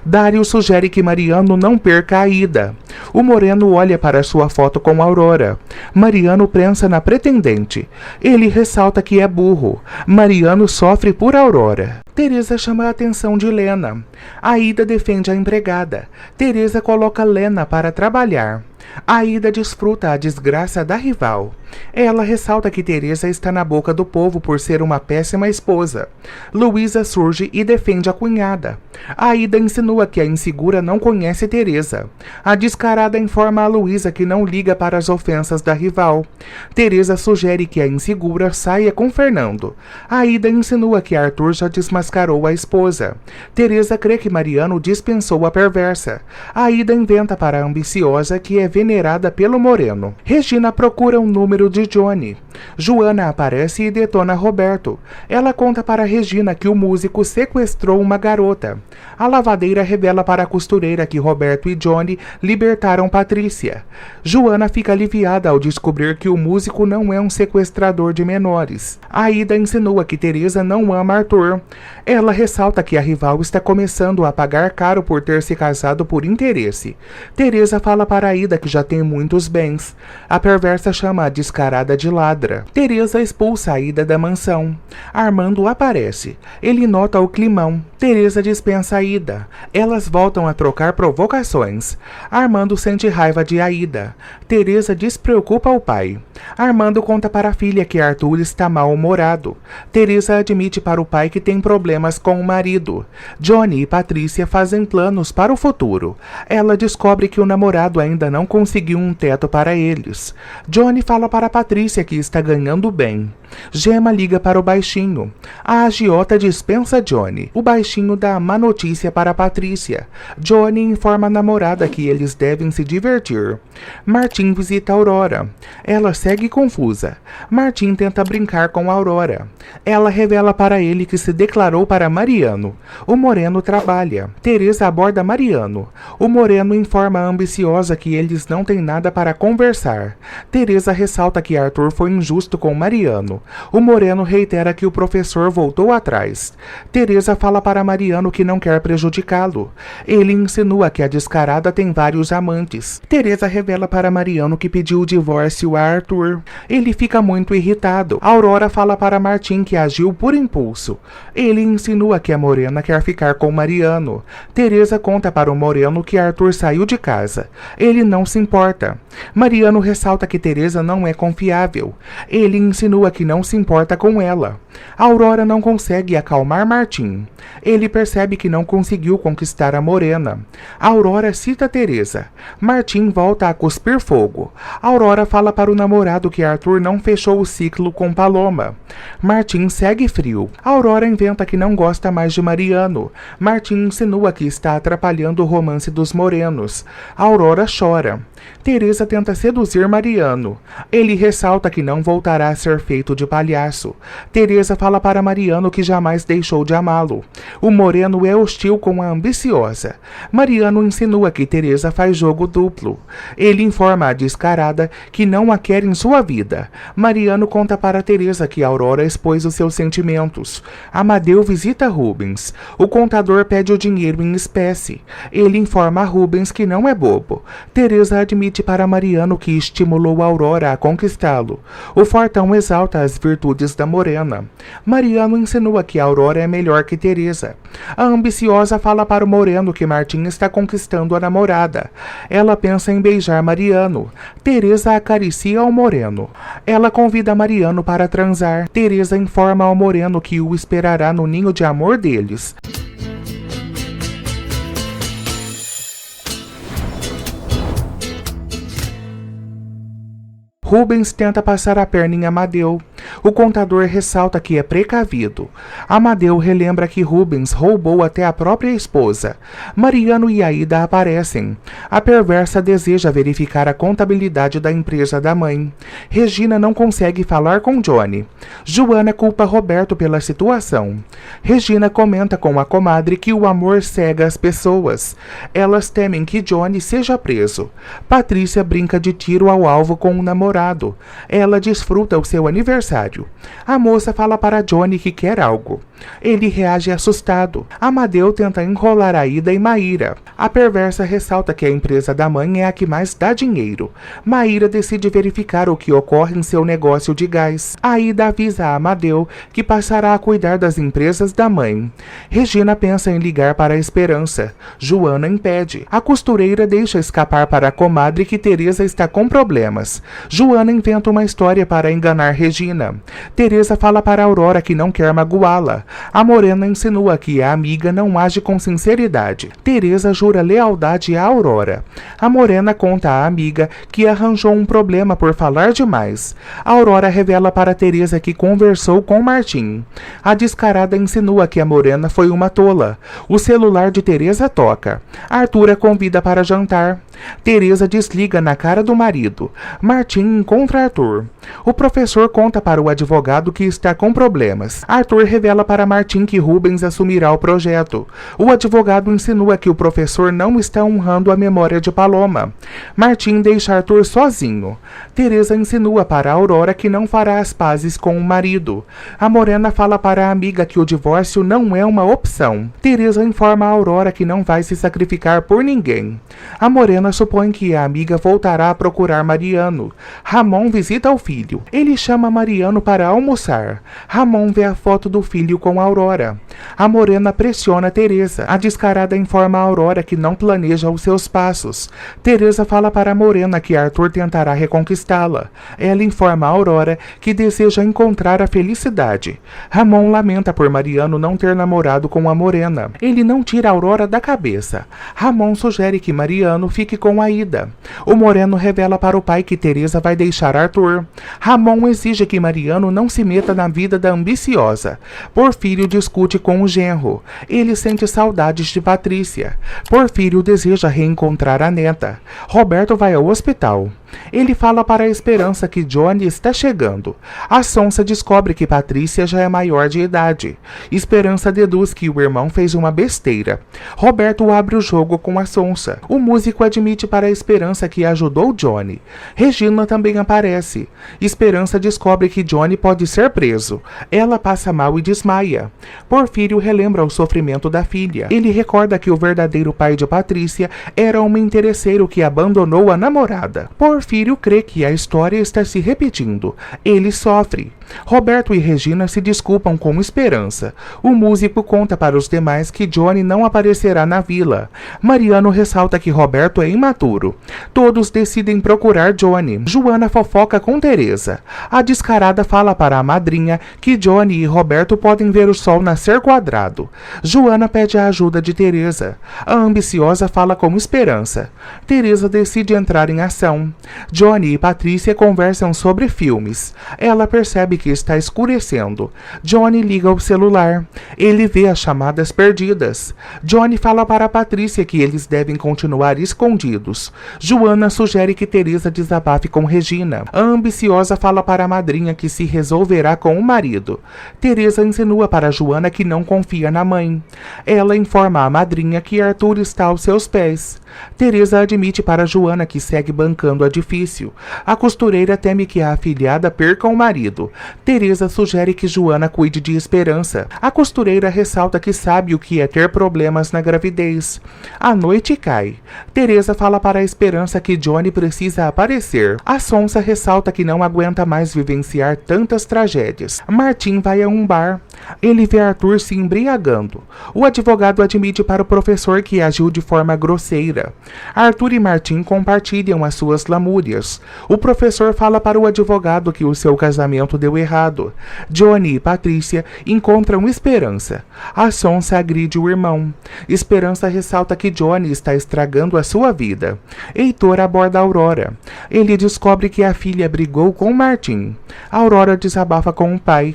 Dário sugere que Mariano não perca a ida. O Moreno olha para sua foto com Aurora. Mariano pensa na pretendente. Ele ressalta que é burro. Mariano sofre por Aurora. Teresa chama a atenção de Lena. Aida defende a empregada. Teresa coloca Lena para trabalhar. Aida desfruta a desgraça da rival. Ela ressalta que Teresa está na boca do povo por ser uma péssima esposa. Luísa surge e defende a cunhada. Aida insinua que a insegura não conhece Teresa. A descarada informa a Luísa que não liga para as ofensas da rival. Teresa sugere que a insegura saia com Fernando. Aida insinua que Arthur já desmascarou a esposa. Teresa crê que Mariano dispensou a perversa. Aida inventa para a ambiciosa que é venerada pelo Moreno. Regina procura um número de Johnny. Joana aparece e detona Roberto. Ela conta para Regina que o músico sequestrou uma garota. A lavadeira revela para a costureira que Roberto e Johnny libertaram Patrícia. Joana fica aliviada ao descobrir que o músico não é um sequestrador de menores. Aida insinua que Teresa não ama Arthur. Ela ressalta que a rival está começando a pagar caro por ter se casado por interesse. Teresa fala para Aida que já tem muitos bens. A perversa chama a descarada de ladra. Teresa expulsa Aida da mansão. Armando aparece. Ele nota o climão. Teresa dispensa Aida. Elas voltam a trocar provocações. Armando sente raiva de Aida. Teresa despreocupa o pai. Armando conta para a filha que Arthur está mal-humorado. Teresa admite para o pai que tem problemas com o marido. Johnny e Patrícia fazem planos para o futuro. Ela descobre que o namorado ainda não conseguiu um teto para eles. Johnny fala para Patrícia que está ganhando bem. Gemma liga para o baixinho. A agiota dispensa Johnny. O baixinho dá a má notícia para Patrícia. Johnny informa a namorada que eles devem se divertir. Martim visita Aurora. Ela segue confusa. Martim tenta brincar com Aurora. Ela revela para ele que se declarou para Mariano. O Moreno trabalha. Teresa aborda Mariano. O Moreno informa a ambiciosa que eles não têm nada para conversar. Teresa ressalta que Arthur foi injusto com Mariano. O Moreno reitera que o professor voltou atrás. Teresa fala para Mariano que não quer prejudicá-lo. Ele insinua que a descarada tem vários amantes. Teresa revela para Mariano que pediu o divórcio a Arthur. Ele fica muito irritado. Aurora fala para Martim que agiu por impulso. Ele insinua que a Morena quer ficar com Mariano. Teresa conta para o Moreno que Arthur saiu de casa. Ele não se importa. Mariano ressalta que Teresa não é confiável. Ele insinua que não se importa com ela. Aurora não consegue acalmar Martim. Ele percebe que não conseguiu conquistar a Morena. Aurora cita Teresa. Martim volta a cuspir fogo. Aurora fala para o namorado que Arthur não fechou o ciclo com Paloma. Martim segue frio. Aurora inventa que não gosta mais de Mariano. Martim insinua que está atrapalhando o romance dos morenos. Aurora chora. Teresa tenta seduzir Mariano. Ele ressalta que não voltará a ser feito de palhaço. Teresa fala para Mariano que jamais deixou de amá-lo. O Moreno é hostil com a ambiciosa. Mariano insinua que Teresa faz jogo duplo. Ele informa a descarada que não a quer em sua vida. Mariano conta para Teresa que Aurora expôs os seus sentimentos. Amadeu visita Rubens. O contador pede o dinheiro em espécie. Ele informa a Rubens que não é bobo. Teresa admite para Mariano que estimulou Aurora a conquistá-lo. O fortão exalta as virtudes da morena. Mariano insinua que Aurora é melhor que Teresa. A ambiciosa fala para o Moreno que Martim está conquistando a namorada. Ela pensa em beijar Mariano. Teresa acaricia o Moreno. Ela convida Mariano para transar. Teresa informa ao Moreno que o esperará no ninho de amor deles. Rubens tenta passar a perna em Amadeu. O contador ressalta que é precavido. Amadeu relembra que Rubens roubou até a própria esposa. Mariano e Aida aparecem. A perversa deseja verificar a contabilidade da empresa da mãe. Regina não consegue falar com Johnny. Joana culpa Roberto pela situação. Regina comenta com a comadre que o amor cega as pessoas. Elas temem que Johnny seja preso. Patrícia brinca de tiro ao alvo com o namorado. Ela desfruta o seu aniversário. A moça fala para Johnny que quer algo. Ele reage assustado. Amadeu tenta enrolar Aida e Maíra. A perversa ressalta que a empresa da mãe é a que mais dá dinheiro. Maíra decide verificar o que ocorre em seu negócio de gás. Aida avisa a Amadeu que passará a cuidar das empresas da mãe. Regina pensa em ligar para a Esperança. Joana impede. A costureira deixa escapar para a comadre que Teresa está com problemas. Joana inventa uma história para enganar Regina. Teresa fala para Aurora que não quer magoá-la. A Morena insinua que a amiga não age com sinceridade. Teresa jura lealdade a Aurora. A Morena conta à amiga que arranjou um problema por falar demais. A Aurora revela para Teresa que conversou com Martim. A descarada insinua que a Morena foi uma tola. O celular de Teresa toca. Arthur a convida para jantar. Teresa desliga na cara do marido. Martim encontra Arthur. O professor conta para o advogado que está com problemas. Arthur revela para Martim que Rubens assumirá o projeto. O advogado insinua que o professor não está honrando a memória de Paloma. Martim deixa Arthur sozinho. Teresa insinua para Aurora que não fará as pazes com o marido. A Morena fala para a amiga que o divórcio não é uma opção. Teresa informa a Aurora que não vai se sacrificar por ninguém. A Morena supõe que a amiga voltará a procurar Mariano. Ramon visita o filho. Ele chama Mariano para almoçar. Ramon vê a foto do filho com Aurora. A Morena pressiona Teresa. A descarada informa a Aurora que não planeja os seus passos. Teresa fala para a Morena que Arthur tentará reconquistá-la. Ela informa a Aurora que deseja encontrar a felicidade. Ramon lamenta por Mariano não ter namorado com a Morena. Ele não tira a Aurora da cabeça. Ramon sugere que Mariano fique com Aida. O Moreno revela para o pai que Teresa vai deixar Arthur. Ramon exige que Mariano não se meta na vida da ambiciosa. Porfírio discute com o genro. Ele sente saudades de Patrícia. Porfírio deseja reencontrar a neta. Roberto vai ao hospital. Ele fala para a Esperança que Johnny está chegando. A Sonsa descobre que Patrícia já é maior de idade. Esperança deduz que o irmão fez uma besteira. Roberto abre o jogo com a Sonsa. O músico admite para a Esperança que ajudou Johnny. Regina também aparece. Esperança descobre que Johnny pode ser preso. Ela passa mal e desmaia. Porfírio relembra o sofrimento da filha. Ele recorda que o verdadeiro pai de Patrícia era um interesseiro que abandonou a namorada. Porfírio crê que a história está se repetindo. Ele sofre. Roberto e Regina se desculpam com Esperança. O músico conta para os demais que Johnny não aparecerá na vila. Mariano ressalta que Roberto é imaturo. Todos decidem procurar Johnny. Joana fofoca com Teresa. A descarada fala para a madrinha que Johnny e Roberto podem ver o sol nascer quadrado. Joana pede a ajuda de Teresa. A ambiciosa fala com Esperança. Teresa decide entrar em ação. Johnny e Patrícia conversam sobre filmes. Ela percebe que está escurecendo. Johnny liga o celular. Ele vê as chamadas perdidas. Johnny fala para Patrícia que eles devem continuar escondidos. Joana sugere que Teresa desabafe com Regina. A ambiciosa fala para a madrinha que se resolverá com o marido. Teresa insinua para Joana que não confia na mãe. Ela informa a madrinha que Arthur está aos seus pés. Teresa admite para Joana que segue bancando o edifício. A costureira teme que a afilhada perca o marido. Teresa sugere que Joana cuide de Esperança. A costureira ressalta que sabe o que é ter problemas na gravidez. A noite cai. Teresa fala para a Esperança que Johnny precisa aparecer. A Sonsa ressalta que não aguenta mais vivenciar tantas tragédias. Martim vai a um bar. Ele vê Arthur se embriagando. O advogado admite para o professor que agiu de forma grosseira. Arthur e Martim compartilham as suas lamúrias. O professor fala para o advogado que o seu casamento deu deu errado. Johnny e Patrícia encontram Esperança. A Sonsa agride o irmão. Esperança ressalta que Johnny está estragando a sua vida. Heitor aborda Aurora. Ele descobre que a filha brigou com Martim. Aurora desabafa com o pai.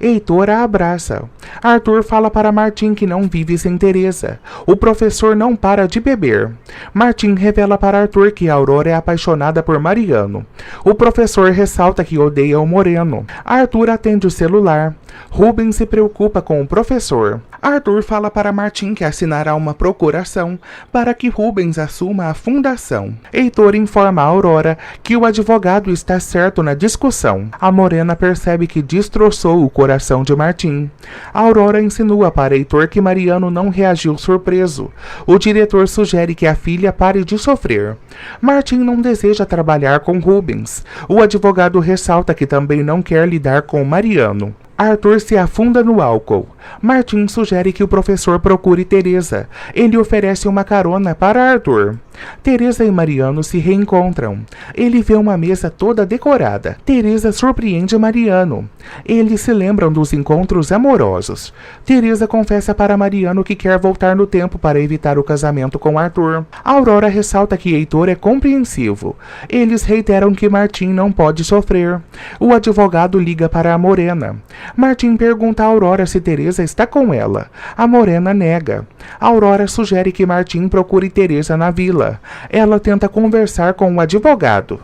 Heitor a abraça. Arthur fala para Martim que não vive sem Teresa. O professor não para de beber. Martim revela para Arthur que Aurora é apaixonada por Mariano. O professor ressalta que odeia o moreno. Arthur atende o celular. Rubens se preocupa com o professor. Arthur fala para Martim que assinará uma procuração para que Rubens assuma a fundação. Heitor informa a Aurora que o advogado está certo na discussão. A morena percebe que destroçou o coração de Martim. A Aurora insinua para Heitor que Mariano não reagiu surpreso. O diretor sugere que a filha pare de sofrer. Martim não deseja trabalhar com Rubens. O advogado ressalta que também não quer lidar com Mariano. Arthur se afunda no álcool. Martim sugere que o professor procure Teresa. Ele oferece uma carona para Arthur. Teresa e Mariano se reencontram. Ele vê uma mesa toda decorada. Teresa surpreende Mariano. Eles se lembram dos encontros amorosos. Teresa confessa para Mariano que quer voltar no tempo para evitar o casamento com Arthur. Aurora ressalta que Heitor é compreensivo. Eles reiteram que Martim não pode sofrer. O advogado liga para a morena. Martim pergunta a Aurora se Teresa está com ela. A morena nega. Aurora sugere que Martim procure Teresa na vila. Ela tenta conversar com o advogado.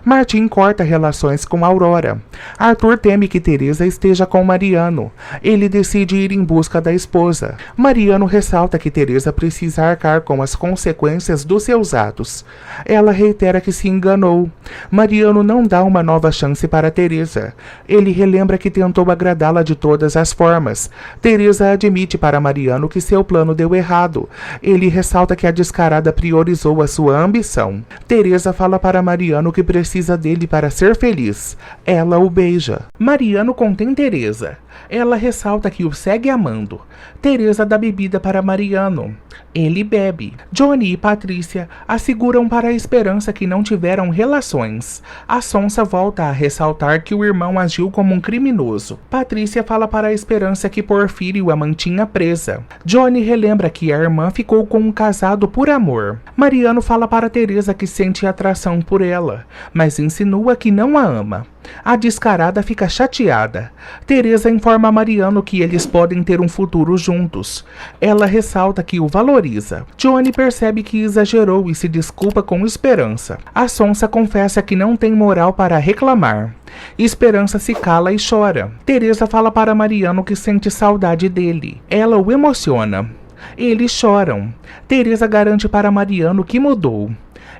Martim corta relações com Aurora. Arthur teme que Teresa esteja com Mariano. Ele decide ir em busca da esposa. Mariano ressalta que Teresa precisa arcar com as consequências dos seus atos. Ela reitera que se enganou. Mariano não dá uma nova chance para Teresa. Ele relembra que tentou agradá-la de todas as formas. Teresa admite para Mariano que seu plano deu errado. Ele ressalta que a descarada priorizou a sua ambição. Teresa fala para Mariano que precisa dele para ser feliz. Ela o beija. Mariano contém Teresa. Ela ressalta que o segue amando. Teresa dá bebida para Mariano. Ele bebe. Johnny e Patrícia asseguram para a Esperança que não tiveram relações. A Sonsa volta a ressaltar que o irmão agiu como um criminoso. Patrícia fala para a Esperança que Porfírio a mantinha presa. Johnny relembra que a irmã ficou com um casado por amor. Mariano fala para Teresa que sente atração por ela, mas insinua que não a ama. A descarada fica chateada. Teresa informa a Mariano que eles podem ter um futuro juntos. Ela ressalta que o valoriza. Johnny percebe que exagerou e se desculpa com Esperança. A Sonsa confessa que não tem moral para reclamar. Esperança se cala e chora. Teresa fala para Mariano que sente saudade dele. Ela o emociona. Eles choram. Teresa garante para Mariano que mudou.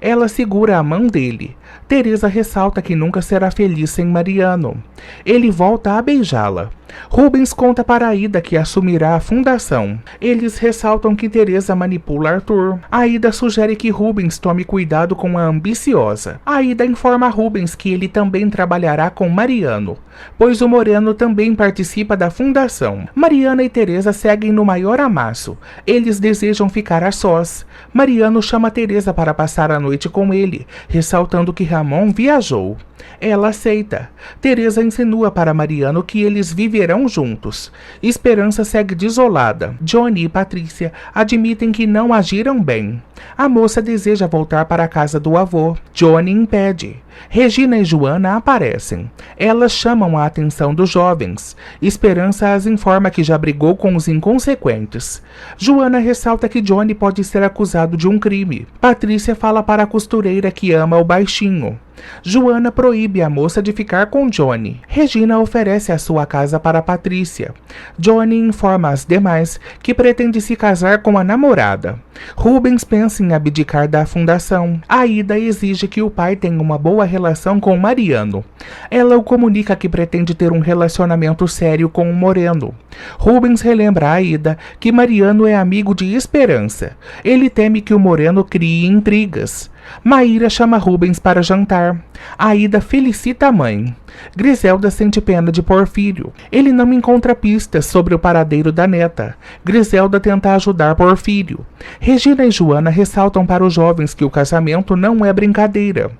Ela segura a mão dele. Teresa ressalta que nunca será feliz sem Mariano. Ele volta a beijá-la. Rubens conta para Aida que assumirá a fundação. Eles ressaltam que Teresa manipula Arthur. Aida sugere que Rubens tome cuidado com a ambiciosa. Aida informa a Rubens que ele também trabalhará com Mariano, pois o moreno também participa da fundação. Mariana e Teresa seguem no maior amasso. Eles desejam ficar a sós. Mariano chama Teresa para passar a noite com ele, ressaltando que Ramon viajou. Ela aceita. Teresa insinua para Mariano que eles viverão juntos. Esperança segue desolada. Johnny e Patrícia admitem que não agiram bem. A moça deseja voltar para a casa do avô. Johnny impede. Regina e Joana aparecem. Elas chamam a atenção dos jovens. Esperança as informa que já brigou com os inconsequentes. Joana ressalta que Johnny pode ser acusado de um crime. Patrícia fala para a costureira que ama o baixinho. Joana proíbe a moça de ficar com Johnny. Regina oferece a sua casa para Patrícia. Johnny informa as demais que pretende se casar com a namorada. Rubens pensa em abdicar da fundação. Aida exige que o pai tenha uma boa relação com Mariano. Ela o comunica que pretende ter um relacionamento sério com o moreno. Rubens relembra a Aida que Mariano é amigo de Esperança. Ele teme que o Moreno crie intrigas. Maíra chama Rubens para jantar. Aida felicita a mãe. Griselda sente pena de Porfírio. Ele não encontra pistas sobre o paradeiro da neta. Griselda tenta ajudar Porfírio. Regina e Joana ressaltam para os jovens que o casamento não é brincadeira.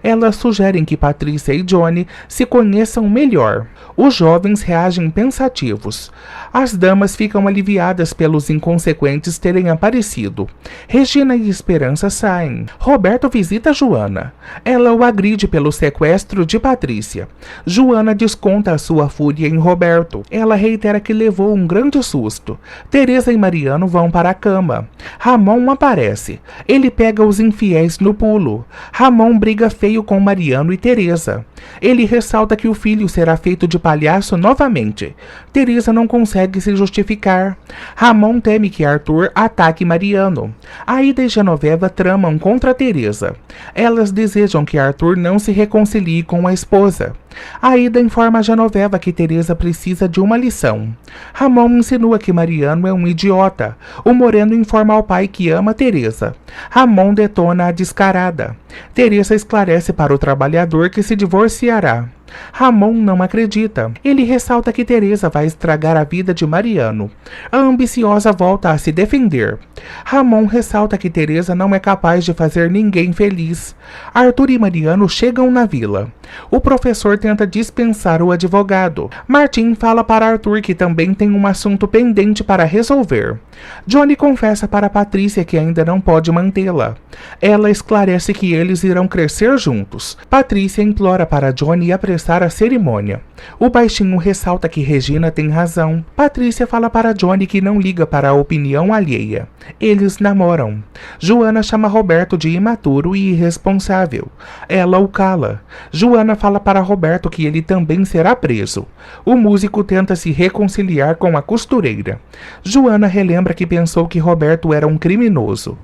Elas sugerem que Patrícia e Johnny se conheçam melhor. Os jovens reagem pensativos. As damas ficam aliviadas pelos inconsequentes terem aparecido. Regina e Esperança saem. Roberto visita Joana. Ela o agride pelo sequestro de Patrícia. Joana desconta a sua fúria em Roberto. Ela reitera que levou um grande susto. Teresa e Mariano vão para a cama. Ramon aparece. Ele pega os infiéis no pulo. Ramon briga feio com Mariano e Teresa. Ele ressalta que o filho será feito de palhaço novamente. Teresa não consegue se justificar. Ramon teme que Arthur ataque Mariano. Aida e Genoveva tramam contra Teresa. Elas desejam que Arthur não se reconcilie com a esposa. Aida informa a Genoveva que Teresa precisa de uma lição. Ramon insinua que Mariano é um idiota. O Moreno informa ao pai que ama Teresa. Ramon detona a descarada. Teresa esclarece para o trabalhador que se divorciará. Ramon não acredita. Ele ressalta que Teresa vai estragar a vida de Mariano. A ambiciosa volta a se defender. Ramon ressalta que Teresa não é capaz de fazer ninguém feliz. Arthur e Mariano chegam na vila. O professor tenta dispensar o advogado. Martim fala para Arthur que também tem um assunto pendente para resolver. Johnny confessa para Patrícia que ainda não pode mantê-la. Ela esclarece que eles irão crescer juntos. Patrícia implora para Johnny apressar a cerimônia. O baixinho ressalta que Regina tem razão. Patrícia fala para Johnny que não liga para a opinião alheia. Eles namoram. Joana chama Roberto de imaturo e irresponsável. Ela o cala. Joana fala para Roberto que ele também será preso. O músico tenta se reconciliar com a costureira. Joana relembra que pensou que Roberto era um criminoso.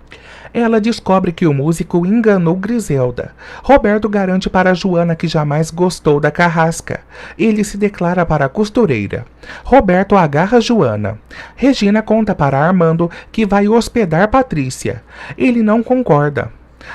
Ela descobre que o músico enganou Griselda. Roberto garante para Joana que jamais gostou da carrasca. Ele se declara para a costureira. Roberto agarra Joana. Regina conta para Armando que vai hospedar Patrícia. Ele não concorda.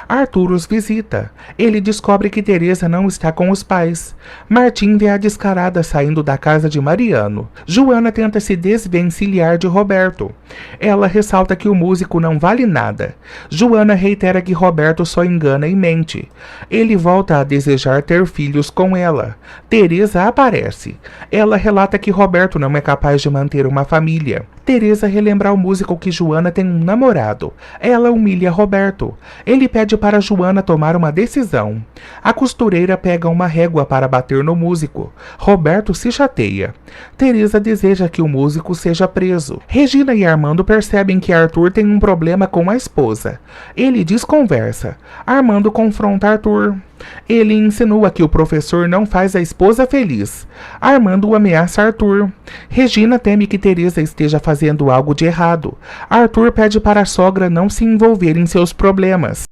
Arthur os visita. Ele descobre que Teresa não está com os pais. Martim vê a descarada saindo da casa de Mariano. Joana tenta se desvencilhar de Roberto. Ela ressalta que o músico não vale nada. Joana reitera que Roberto só engana e mente. Ele volta a desejar ter filhos com ela. Teresa aparece. Ela relata que Roberto não é capaz de manter uma família. Teresa relembra ao músico que Joana tem um namorado. Ela humilha Roberto. Ele pede para Joana tomar uma decisão. A costureira pega uma régua para bater no músico. Roberto se chateia. Teresa deseja que o músico seja preso. Regina e Armando percebem que Arthur tem um problema com a esposa. Ele desconversa. Armando confronta Arthur. Ele insinua que o professor não faz a esposa feliz. Armando ameaça Arthur. Regina teme que Teresa esteja fazendo algo de errado. Arthur pede para a sogra não se envolver em seus problemas.